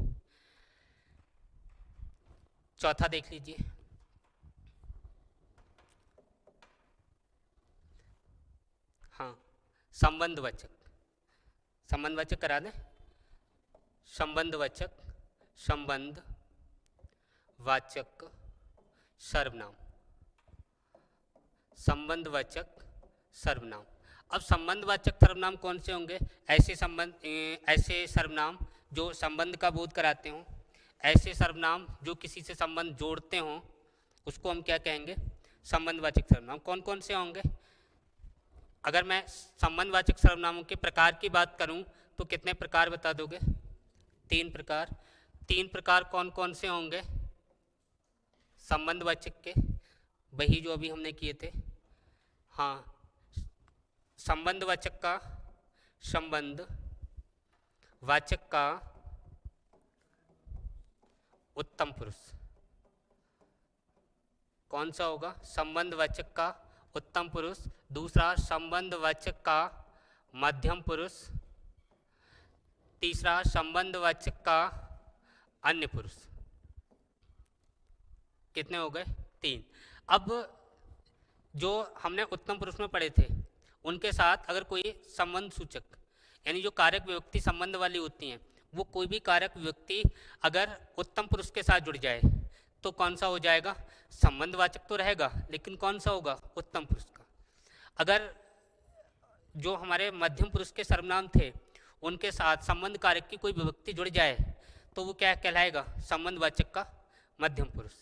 Speaker 1: चौथा देख लीजिए। हाँ, संबंधवाचक। संबंधवाचक करा दें। संबंधवाचक, संबंध वाचक सर्वनाम, संबंधवाचक सर्वनाम। अब संबंधवाचक सर्वनाम कौन से होंगे? ऐसे सर्वनाम जो संबंध का बोध कराते हों, ऐसे सर्वनाम जो किसी से संबंध जोड़ते हों, उसको हम क्या कहेंगे? संबंधवाचक सर्वनाम। कौन कौन से होंगे? अगर मैं संबंधवाचक सर्वनामों के प्रकार की बात करूं, तो कितने प्रकार बता दोगे? 3 प्रकार। 3 प्रकार कौन कौन से होंगे संबंधवाचक के? वही जो अभी हमने किए थे। हाँ, संबंधवाचक का संबंध, वाचक का उत्तम पुरुष। कौन सा होगा? संबंधवाचक का उत्तम पुरुष। दूसरा संबंधवाचक का मध्यम पुरुष। तीसरा संबंधवाचक का अन्य पुरुष। कितने हो गए? 3। अब जो हमने उत्तम पुरुष में पढ़े थे, उनके साथ अगर कोई संबंध सूचक, यानी जो कारक विभक्ति संबंध वाली होती हैं, वो कोई भी कारक विभक्ति अगर उत्तम पुरुष के साथ जुड़ जाए तो कौन सा हो जाएगा? संबंधवाचक तो रहेगा, लेकिन कौन सा होगा? उत्तम पुरुष का। अगर जो हमारे मध्यम पुरुष के सर्वनाम थे, उनके साथ संबंध कारक की कोई विभक्ति जुड़ जाए तो वो क्या कहलाएगा? संबंधवाचक का मध्यम पुरुष।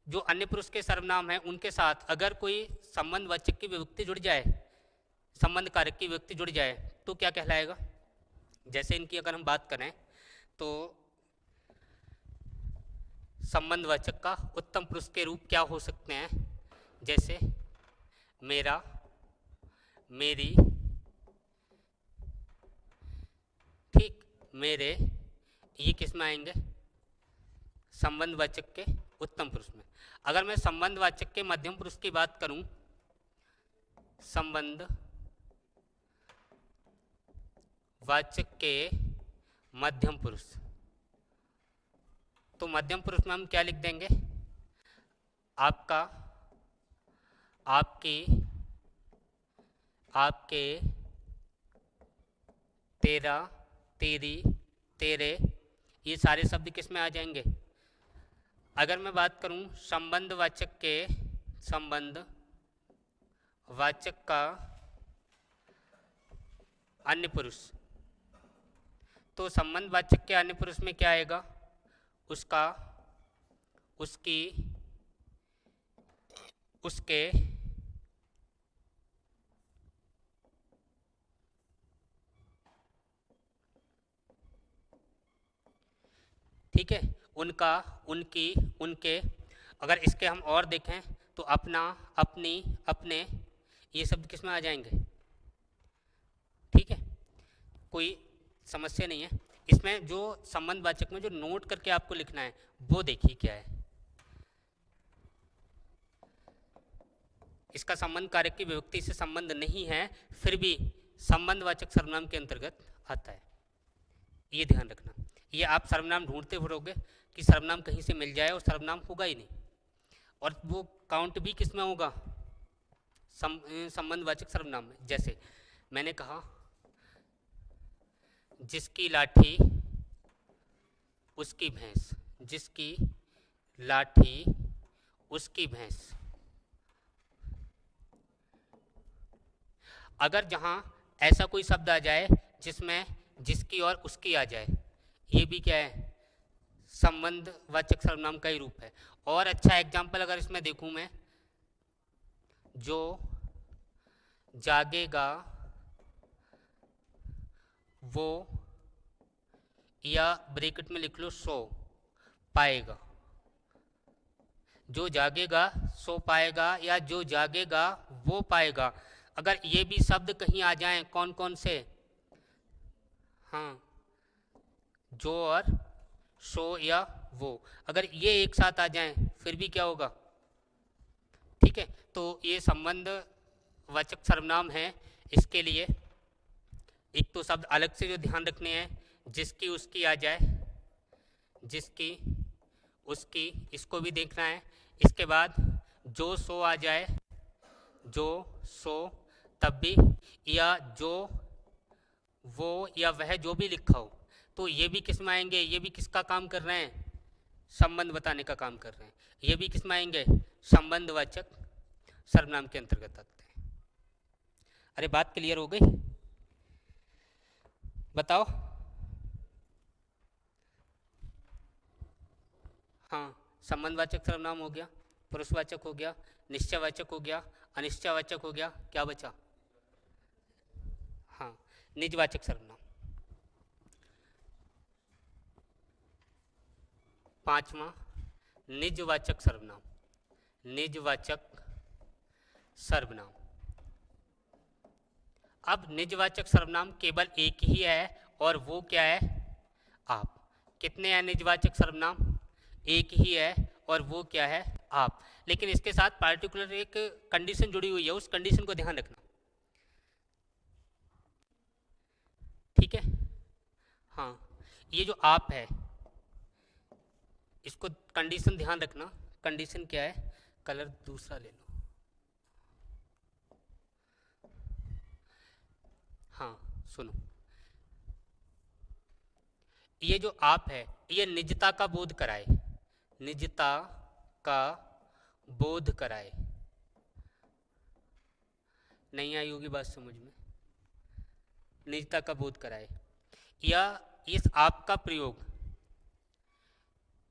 Speaker 1: जो अन्य पुरुष के सर्वनाम हैं, उनके साथ अगर कोई संबंधवाचक की विभक्ति जुड़ जाए, संबंध कारक की विभक्ति जुड़ जाए, तो क्या कहलाएगा? जैसे इनकी अगर हम बात करें तो संबंधवाचक का उत्तम पुरुष के रूप क्या हो सकते हैं? जैसे मेरा, मेरी, ठीक, मेरे, ये किस में आएंगे? संबंधवाचक के उत्तम पुरुष में। अगर मैं संबंधवाचक के मध्यम पुरुष की बात करूं, संबंध वाचक के मध्यम पुरुष, तो मध्यम पुरुष में हम क्या लिख देंगे? आपका, आपकी, आपके, तेरा, तेरी, तेरे, ये सारे शब्द किस में आ जाएंगे? अगर मैं बात करूं संबंधवाचक के, संबंधवाचक का अन्य पुरुष, तो संबंधवाचक के अन्य पुरुष में क्या आएगा? उसका, उसकी, उसके, ठीक है, उनका, उनकी, उनके। अगर इसके हम और देखें तो अपना, अपनी, अपने, ये शब्द किस में आ जाएंगे? ठीक है, कोई समस्या नहीं है। इसमें जो संबंधवाचक में जो नोट करके आपको लिखना है वो देखिए क्या है। इसका संबंध कारक की विभक्ति से संबंध नहीं है, फिर भी संबंधवाचक सर्वनाम के अंतर्गत आता है, ये ध्यान रखना। ये आप सर्वनाम ढूंढते फिरोगे कि सर्वनाम कहीं से मिल जाए और सर्वनाम होगा ही नहीं, और वो काउंट भी किस में होगा? संबंधवाचक सर्वनाम में। जैसे मैंने कहा जिसकी लाठी उसकी भैंस, जिसकी लाठी उसकी भैंस। अगर जहां ऐसा कोई शब्द आ जाए जिसमें जिसकी और उसकी आ जाए, ये भी क्या है? संबंधवाचक सर्वनाम का ही रूप है। और अच्छा एग्जाम्पल अगर इसमें देखूं मैं, जो जागेगा वो, या ब्रैकेट में लिख लो सो पाएगा। जो जागेगा सो पाएगा या जो जागेगा वो पाएगा। अगर ये भी शब्द कहीं आ जाएं, कौन कौन से? हाँ, जो और सो या वो, अगर ये एक साथ आ जाएं फिर भी क्या होगा? ठीक है, तो ये संबंधवाचक सर्वनाम है। इसके लिए एक तो शब्द अलग से जो ध्यान रखने हैं, जिसकी उसकी आ जाए, जिसकी उसकी, इसको भी देखना है। इसके बाद जो सो आ जाए, जो सो तब भी, या जो वो या वह, जो भी लिखा हो, तो ये भी किस में आएंगे? ये भी किसका काम कर रहे हैं? संबंध बताने का काम कर रहे हैं। ये भी किस में आएंगे? संबंधवाचक सर्वनाम के अंतर्गत आते हैं। अरे बात क्लियर हो गई? बताओ। हाँ, संबंधवाचक सर्वनाम हो गया, पुरुषवाचक हो गया, निश्चयवाचक हो गया, अनिश्चयवाचक हो गया, क्या बचा? हाँ, निजवाचक सर्वनाम। पांचवा निजवाचक सर्वनाम। निजवाचक सर्वनाम। अब निजवाचक सर्वनाम केवल एक ही है, और वो क्या है? आप। कितने हैं निजवाचक सर्वनाम? एक ही है, और वो क्या है? आप। लेकिन इसके साथ पार्टिकुलर एक कंडीशन जुड़ी हुई है, उस कंडीशन को ध्यान रखना। ठीक है, हाँ, ये जो आप है इसको कंडीशन ध्यान रखना। कंडीशन क्या है? कलर दूसरा ले लो। हाँ, सुनो, ये जो आप है ये निजता का बोध कराए, निजता का बोध कराए। नहीं आई होगी बात समझ में? निजता का बोध कराए, या इस आप का प्रयोग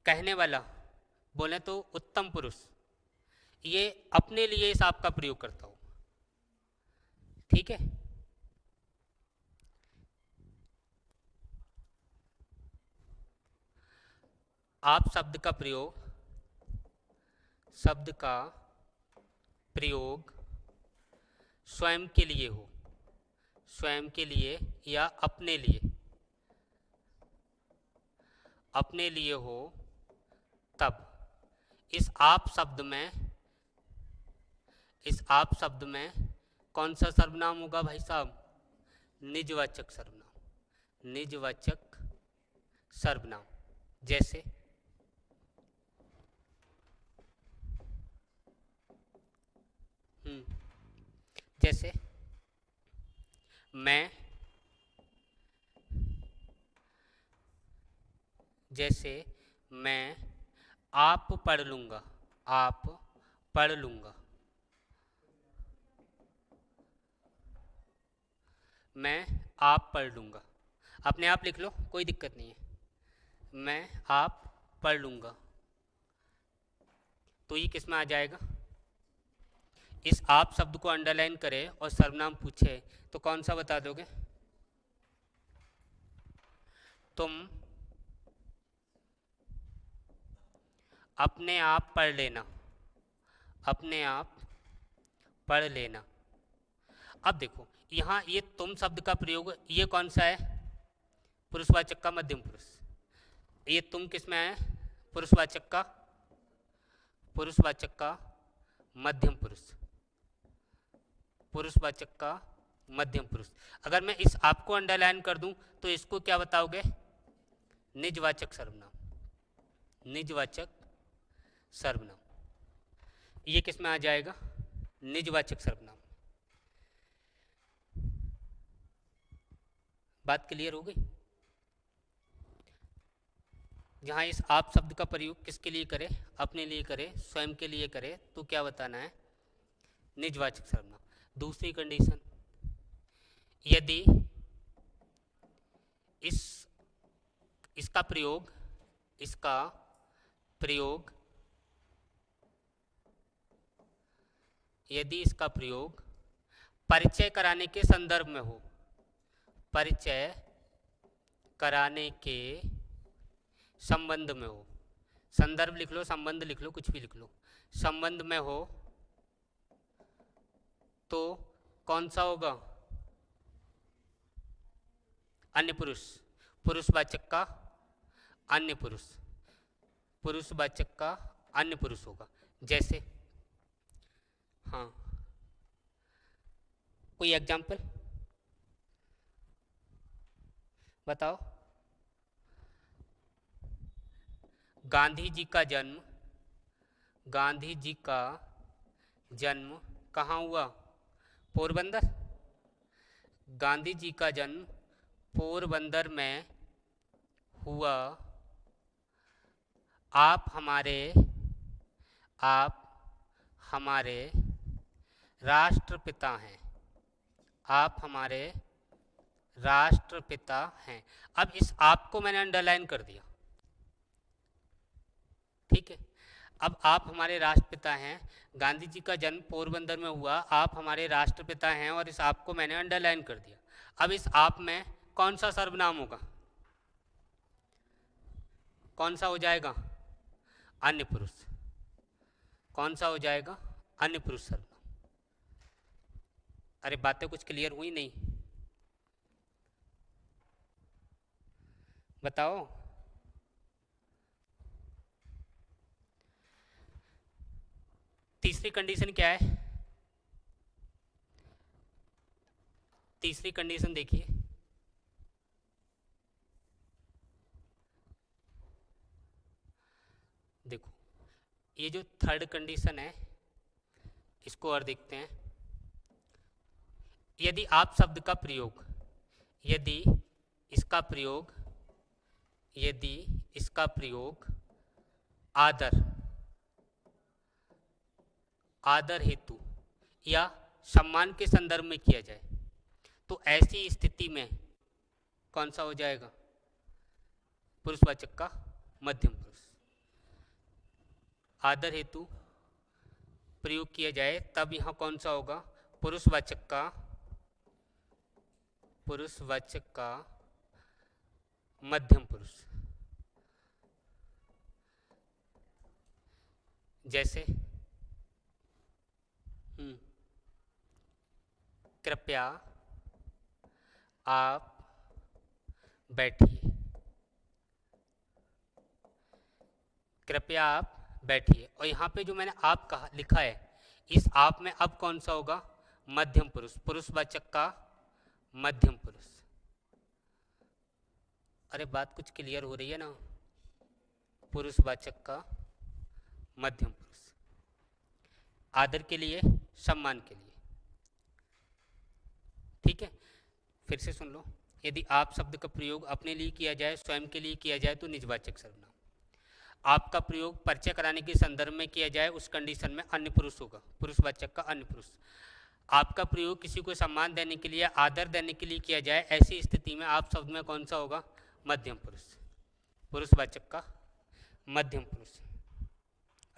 Speaker 1: कहने वाला, बोले तो उत्तम पुरुष, ये अपने लिए इस आप का प्रयोग करता हो। ठीक है, आप शब्द का प्रयोग, शब्द का प्रयोग स्वयं के लिए हो, स्वयं के लिए या अपने लिए, अपने लिए हो, तब इस आप शब्द में, इस आप शब्द में कौन सा सर्वनाम होगा भाई साहब? निजवाचक सर्वनाम। निजवाचक सर्वनाम। जैसे जैसे मैं, जैसे मैं आप पढ़ लूँगा, आप पढ़ लूँगा। मैं आप पढ़ लूँगा, अपने आप लिख लो, कोई दिक्कत नहीं है। मैं आप पढ़ लूँगा, तो ये किस में आ जाएगा? इस आप शब्द को अंडरलाइन करे और सर्वनाम पूछे तो कौन सा बता दोगे? तुम अपने आप पढ़ लेना, अपने आप पढ़ लेना। अब देखो यहाँ ये तुम शब्द का प्रयोग, ये कौन सा है? पुरुषवाचक का मध्यम पुरुष। ये तुम किस में है? पुरुषवाचक का, पुरुषवाचक का मध्यम पुरुष, पुरुषवाचक का मध्यम पुरुष। अगर मैं इस आप को अंडरलाइन कर दूं तो इसको क्या बताओगे? निजवाचक सर्वनाम, निजवाचक सर्वनाम। ये किस में आ जाएगा? निजवाचक सर्वनाम। बात क्लियर हो गई? जहाँ इस आप शब्द का प्रयोग किसके लिए करें? अपने लिए करें, स्वयं के लिए करें, तो क्या बताना है? निजवाचक सर्वनाम। दूसरी कंडीशन, यदि इसका प्रयोग, इसका प्रयोग, यदि इसका प्रयोग परिचय कराने के संदर्भ में हो, परिचय कराने के संबंध में हो, संदर्भ लिख लो, संबंध लिख लो, कुछ भी लिख लो, संबंध में हो, तो कौन सा होगा? अन्य पुरुष, पुरुषवाचक का अन्य पुरुष, पुरुषवाचक का अन्य पुरुष होगा। जैसे हाँ, कोई एग्जाम्पल बताओ। गांधी जी का जन्म, गांधी जी का जन्म कहाँ हुआ? पोरबंदर। गांधी जी का जन्म पोरबंदर में हुआ। आप हमारे राष्ट्रपिता हैं, आप हमारे राष्ट्रपिता हैं। अब इस आप को मैंने अंडरलाइन कर दिया, ठीक है। अब आप हमारे राष्ट्रपिता हैं, गांधी जी का जन्म पोरबंदर में हुआ, आप हमारे राष्ट्रपिता हैं, और इस आप को मैंने अंडरलाइन कर दिया। अब इस आप में कौन सा सर्वनाम होगा? कौन सा हो जाएगा? अन्य पुरुष। कौन सा हो जाएगा? अन्य पुरुष सर्वनाम। अरे बातें कुछ क्लियर हुई नहीं? बताओ। तीसरी कंडीशन क्या है? तीसरी कंडीशन देखिए, देखो ये जो थर्ड कंडीशन है इसको और देखते हैं। यदि आप शब्द का प्रयोग, यदि इसका प्रयोग, यदि इसका प्रयोग आदर, आदर हेतु या सम्मान के संदर्भ में किया जाए तो ऐसी स्थिति में कौन सा हो जाएगा? पुरुषवाचक का मध्यम पुरुष। आदर हेतु प्रयोग किया जाए तब यहाँ कौन सा होगा? पुरुषवाचक का, पुरुषवाचक का मध्यम पुरुष। जैसे कृपया आप बैठिए, कृपया आप बैठिए। और यहाँ पे जो मैंने आप कहा लिखा है, इस आप में अब कौन सा होगा? मध्यम पुरुष, पुरुषवाचक का मध्यम पुरुष। अरे बात कुछ क्लियर हो रही है ना? पुरुषवाचक का मध्यम पुरुष, आदर के लिए, सम्मान के लिए, ठीक है। फिर से सुन लो, यदि आप शब्द का प्रयोग अपने लिए किया जाए, स्वयं के लिए किया जाए तो निजवाचक सर्वनाम। आपका प्रयोग परिचय कराने के संदर्भ में किया जाए उस कंडीशन में अन्य पुरुष होगा, पुरुषवाचक का अन्य पुरुष। आपका प्रयोग किसी को सम्मान देने के लिए, आदर देने के लिए किया जाए, ऐसी स्थिति में आप शब्द में कौन सा होगा? मध्यम पुरुष, पुरुषवाचक का मध्यम पुरुष।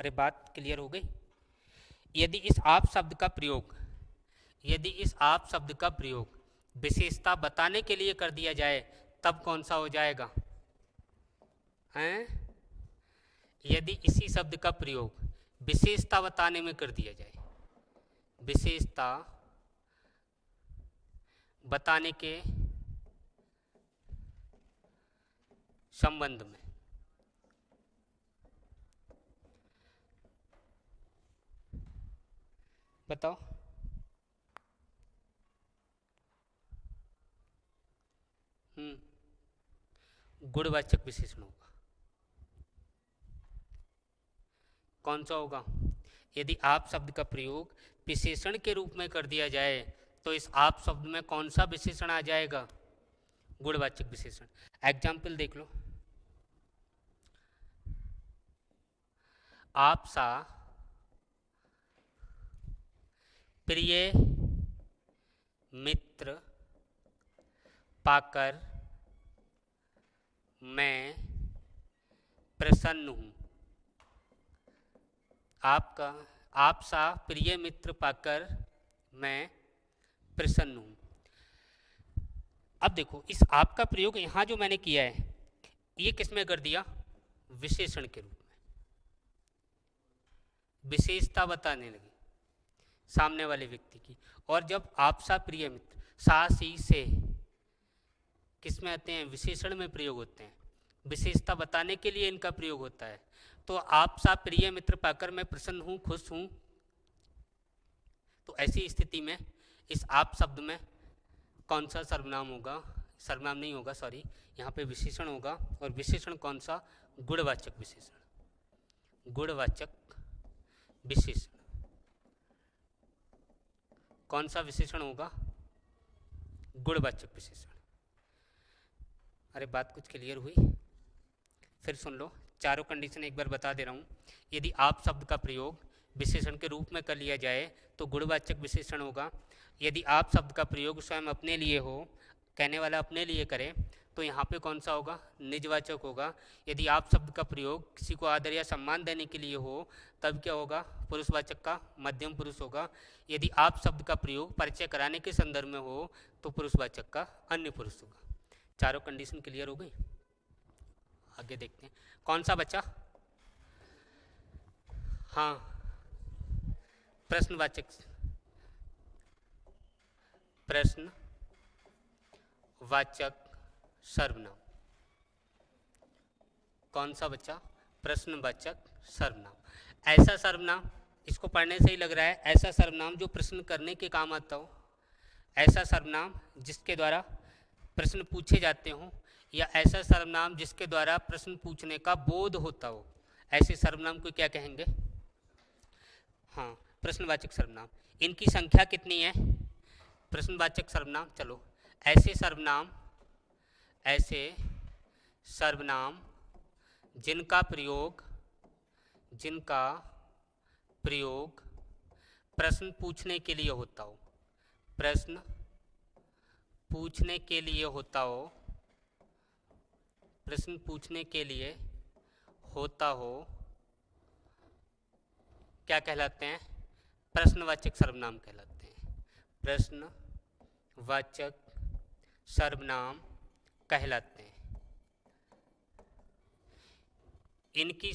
Speaker 1: अरे बात क्लियर हो गई? यदि इस आप शब्द का प्रयोग, यदि इस आप शब्द का प्रयोग विशेषता बताने के लिए कर दिया जाए तब कौन सा हो जाएगा? हैं? यदि इसी शब्द का प्रयोग विशेषता बताने में कर दिया जाए, विशेषता बताने के संबंध में, बताओ। गुणवाचक विशेषण होगा। कौन सा होगा? यदि आप शब्द का प्रयोग विशेषण के रूप में कर दिया जाए तो इस आप शब्द में कौन सा विशेषण आ जाएगा? गुणवाचक विशेषण। एग्जाम्पल देख लो, आप सा प्रिय मित्र पाकर मैं प्रसन्न हूँ। आपका आप सा प्रिय मित्र पाकर मैं प्रसन्न हूँ। अब देखो, इस आपका प्रयोग यहाँ जो मैंने किया है ये किस में कर दिया? विशेषण के रूप में। विशेषता बताने लगी सामने वाले व्यक्ति की। और जब आप सा प्रिय मित्र, सा सी से किस में आते हैं? विशेषण में प्रयोग होते हैं, विशेषता बताने के लिए इनका प्रयोग होता है। तो आप सा प्रिय मित्र पाकर मैं प्रसन्न हूँ, खुश हूँ। तो ऐसी स्थिति में इस आप शब्द में कौन सा सर्वनाम होगा? सर्वनाम नहीं होगा, सॉरी, यहाँ पे विशेषण होगा। और विशेषण कौन सा? गुणवाचक विशेषण। गुणवाचक विशेषण कौन सा विशेषण होगा? गुणवाचक विशेषण। अरे बात कुछ क्लियर हुई? फिर सुन लो, चारों कंडीशन एक बार बता दे रहा हूँ। यदि आप शब्द का प्रयोग विशेषण के रूप में कर लिया जाए तो गुणवाचक विशेषण होगा। यदि आप शब्द का प्रयोग स्वयं अपने लिए हो, कहने वाला अपने लिए करे, तो यहाँ पे कौन सा होगा? निजवाचक होगा। यदि आप शब्द का प्रयोग किसी को आदर या सम्मान देने के लिए हो तब क्या होगा? पुरुषवाचक का मध्यम पुरुष होगा। यदि आप शब्द का प्रयोग परिचय कराने के संदर्भ में हो तो पुरुषवाचक का अन्य पुरुष होगा। चारों कंडीशन क्लियर हो गई? आगे देखते हैं कौन सा बचा। हाँ, प्रश्नवाचक, प्रश्नवाचक सर्वनाम। कौन सा बचा? प्रश्नवाचक सर्वनाम। ऐसा सर्वनाम, इसको पढ़ने से ही लग रहा है, ऐसा सर्वनाम जो प्रश्न करने के काम आता हो, ऐसा सर्वनाम जिसके द्वारा प्रश्न पूछे जाते हों, या ऐसा सर्वनाम जिसके द्वारा प्रश्न पूछने का बोध होता हो, ऐसे सर्वनाम को क्या कहेंगे? हाँ, प्रश्नवाचक सर्वनाम। इनकी संख्या कितनी है? प्रश्नवाचक सर्वनाम, चलो, ऐसे सर्वनाम जिनका प्रयोग प्रश्न पूछने के लिए होता हो, प्रश्न पूछने के लिए होता हो, प्रश्न पूछने के लिए होता हो, क्या कहलाते हैं? प्रश्नवाचक सर्वनाम कहलाते हैं। प्रश्नवाचक सर्वनाम कहलाते हैं। इनकी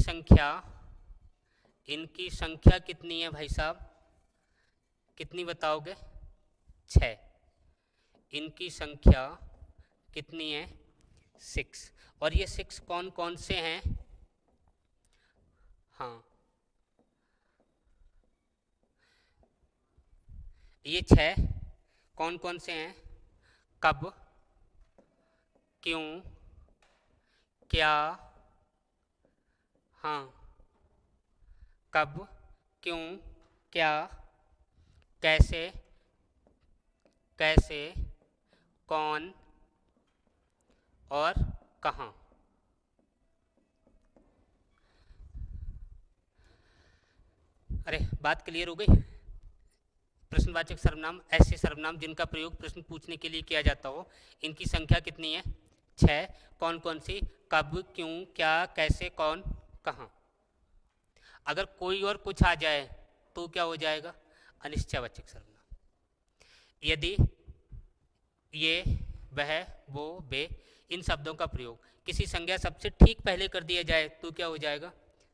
Speaker 1: संख्या कितनी है भाई साहब? कितनी बताओगे? 6। इनकी संख्या कितनी है? 6। और ये 6 कौन कौन से हैं? हाँ, ये 6 कौन कौन से हैं? कब, क्यों, क्या, हाँ, कब, क्यों, क्या, कैसे, कौन और कहाँ। अरे बात क्लियर हो गई। प्रश्नवाचक सर्वनाम ऐसे सर्वनाम जिनका प्रयोग प्रश्न पूछने के लिए किया जाता हो। इनकी संख्या कितनी है? 6। कौन कौन सी? कब, क्यों, क्या, कैसे, कौन, कहाँ। अगर कोई और कुछ आ जाए तो क्या हो जाएगा? अनिश्चयवाचक सर्वनाम। यदि ये, वह, वो, वे इन शब्दों का प्रयोग किसी संज्ञा शब्द से ठीक पहले कर दिया जाए तो क्या हो जाएगा?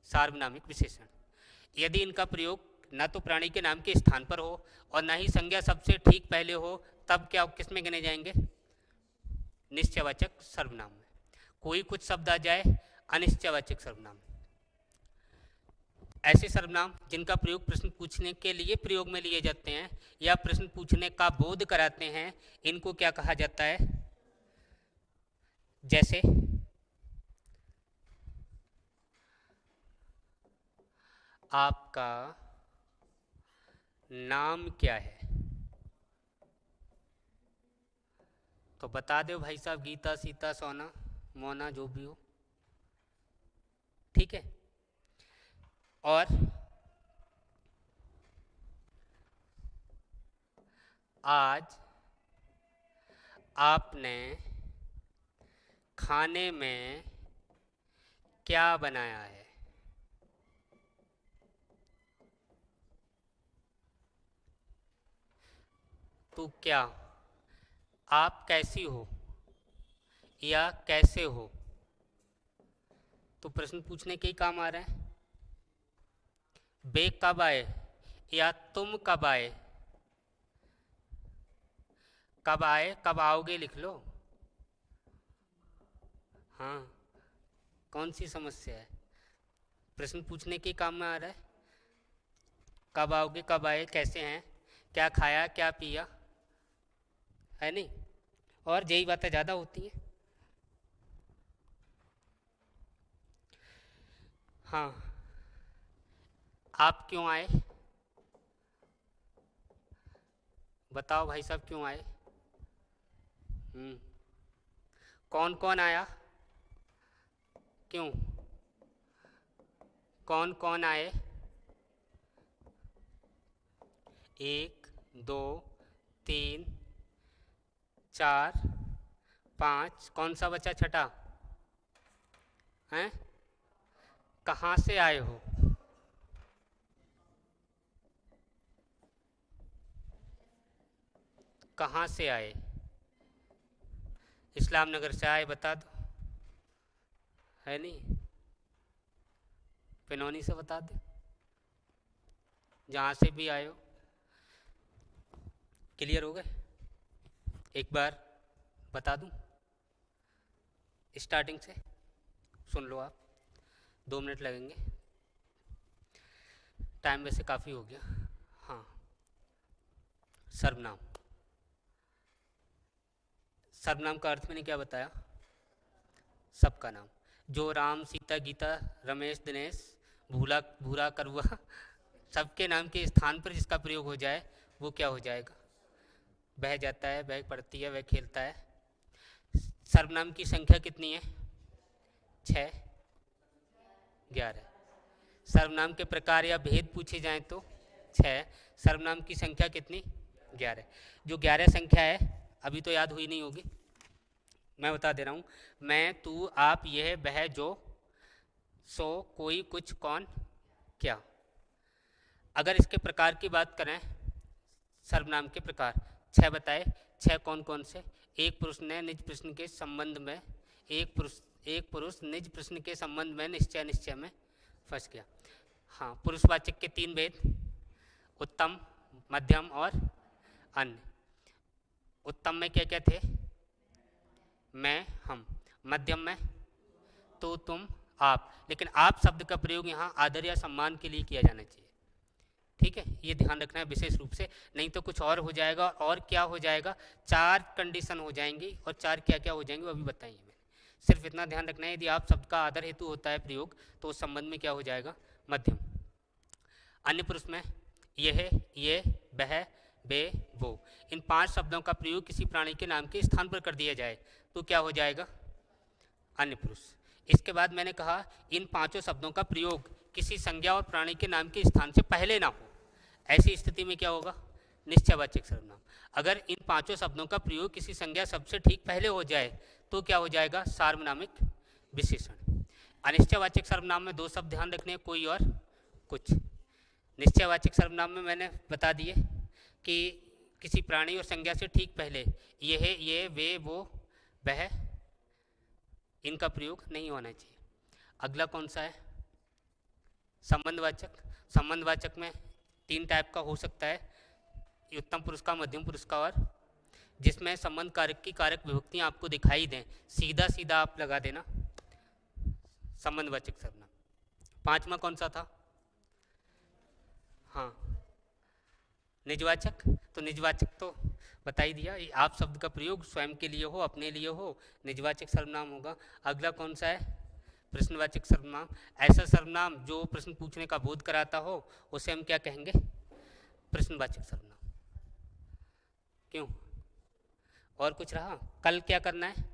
Speaker 1: सार्वनामिक विशेषण। यदि इनका प्रयोग न तो प्राणी के नाम के स्थान पर हो और न ही संज्ञा शब्द से ठीक पहले हो, तब क्या किस में गिने जाएंगे? निश्चयवाचक सर्वनाम में। कोई कुछ शब्द आ जाए, अनिश्चयवाचक सर्वनाम। ऐसे सर्वनाम जिनका प्रयोग प्रश्न पूछने के लिए प्रयोग में लिए जाते हैं या प्रश्न पूछने का बोध कराते हैं, इनको क्या कहा जाता है? जैसे आपका नाम क्या है? तो बता दो भाई साहब, गीता, सीता, सोना, मोना, जो भी हो। ठीक है। और आज आपने खाने में क्या बनाया है? तो क्या आप कैसी हो या कैसे हो, तो प्रश्न पूछने के ही काम आ रहा है। वे कब आए या तुम कब आए? कब आए, कब आओगे लिख लो। हाँ, कौन सी समस्या है? प्रश्न पूछने के काम में आ रहा है। कब आओगे, कब आए, कैसे हैं, क्या खाया, क्या पिया, है नहीं? और यही बातें ज़्यादा होती हैं। हाँ, आप क्यों आए? बताओ भाई साहब, क्यों आए? कौन कौन आया? क्यों? कौन कौन आए? 1, 2, 3, 4, 5। कौन सा बचा छठा? हैं? कहाँ से आए हो? कहाँ से आए? इस्लाम नगर से आए, बता दो, है नहीं? पिनौनी से बता दे, जहाँ से भी आए हो। क्लियर हो गए? एक बार बता दूं स्टार्टिंग से, सुन लो आप। 2 मिनट लगेंगे, टाइम वैसे काफ़ी हो गया। हाँ, सर्वनाम। सर्वनाम का अर्थ मैंने क्या बताया? सबका नाम। जो राम, सीता, गीता, रमेश, दिनेश, भूला, भूरा, करुआ, सबके नाम के स्थान पर जिसका प्रयोग हो जाए वो क्या हो जाएगा? बह जाता है, वह पढ़ती है, वह खेलता है। सर्वनाम की संख्या कितनी है? 6, 11। सर्वनाम के प्रकार या भेद पूछे जाएं तो 6। सर्वनाम की संख्या कितनी? 11। जो 11 संख्या है, अभी तो याद हुई नहीं होगी, मैं बता दे रहा हूँ। मैं, तू, आप, यह, वह, जो, सो, कोई, कुछ, कौन, क्या। अगर इसके प्रकार की बात करें, सर्वनाम के प्रकार 6 बताए। 6 कौन कौन से? एक पुरुष ने निज प्रश्न के संबंध में, एक पुरुष निज प्रश्न के संबंध में निश्चय में फंस गया। हाँ, पुरुषवाचक के 3 भेद, उत्तम, मध्यम और अन्य। उत्तम में क्या क्या थे? मैं, हम। मध्यम में तो, तुम, आप। लेकिन आप शब्द का प्रयोग यहाँ आदर या सम्मान के लिए किया जाना चाहिए। ठीक है, ये ध्यान रखना है विशेष रूप से, नहीं तो कुछ और हो जाएगा। और क्या हो जाएगा? 4 कंडीशन हो जाएंगी, और 4 क्या क्या हो जाएंगे वो अभी बताइए मैंने। सिर्फ इतना ध्यान रखना है, यदि आप शब्द का आदर हेतु होता है प्रयोग, तो उस संबंध में क्या हो जाएगा? मध्यम। अन्य पुरुष में यह, ये, वह, बे, वो। इन 5 शब्दों का प्रयोग किसी प्राणी के नाम के स्थान पर कर दिया जाए तो क्या हो जाएगा? अन्य पुरुष। इसके बाद मैंने कहा इन 5 शब्दों का प्रयोग किसी संज्ञा और प्राणी के नाम के स्थान से पहले ना हो, ऐसी स्थिति में क्या होगा? निश्चयवाचक सर्वनाम। अगर इन 5 शब्दों का प्रयोग किसी संज्ञा शब्द से ठीक पहले हो जाए तो क्या हो जाएगा? सार्वनामिक विशेषण। अनिश्चयवाचक सर्वनाम में 2 शब्द ध्यान रखने हैं, कोई और कुछ। निश्चयवाचक सर्वनाम में मैंने बता दिए कि किसी प्राणी और संज्ञा से ठीक पहले यह, ये, वे, वो, वह, इनका प्रयोग नहीं होना चाहिए। अगला कौन सा है? संबंधवाचक। संबंधवाचक में 3 टाइप का हो सकता है, उत्तम पुरुष का, मध्यम पुरुष का और जिसमें संबंध कारक की कारक विभक्तियां आपको दिखाई दें, सीधा सीधा आप लगा देना संबंधवाचक सर्वनाम। 5वां कौन सा था? हाँ, निजवाचक। तो निजवाचक तो बता ही दिया, आप शब्द का प्रयोग स्वयं के लिए हो, अपने लिए हो, निजवाचक सर्वनाम होगा। अगला कौन सा है? प्रश्नवाचक सर्वनाम। ऐसा सर्वनाम जो प्रश्न पूछने का बोध कराता हो उसे हम क्या कहेंगे? प्रश्नवाचक सर्वनाम। क्यों? और कुछ रहा? कल क्या करना है?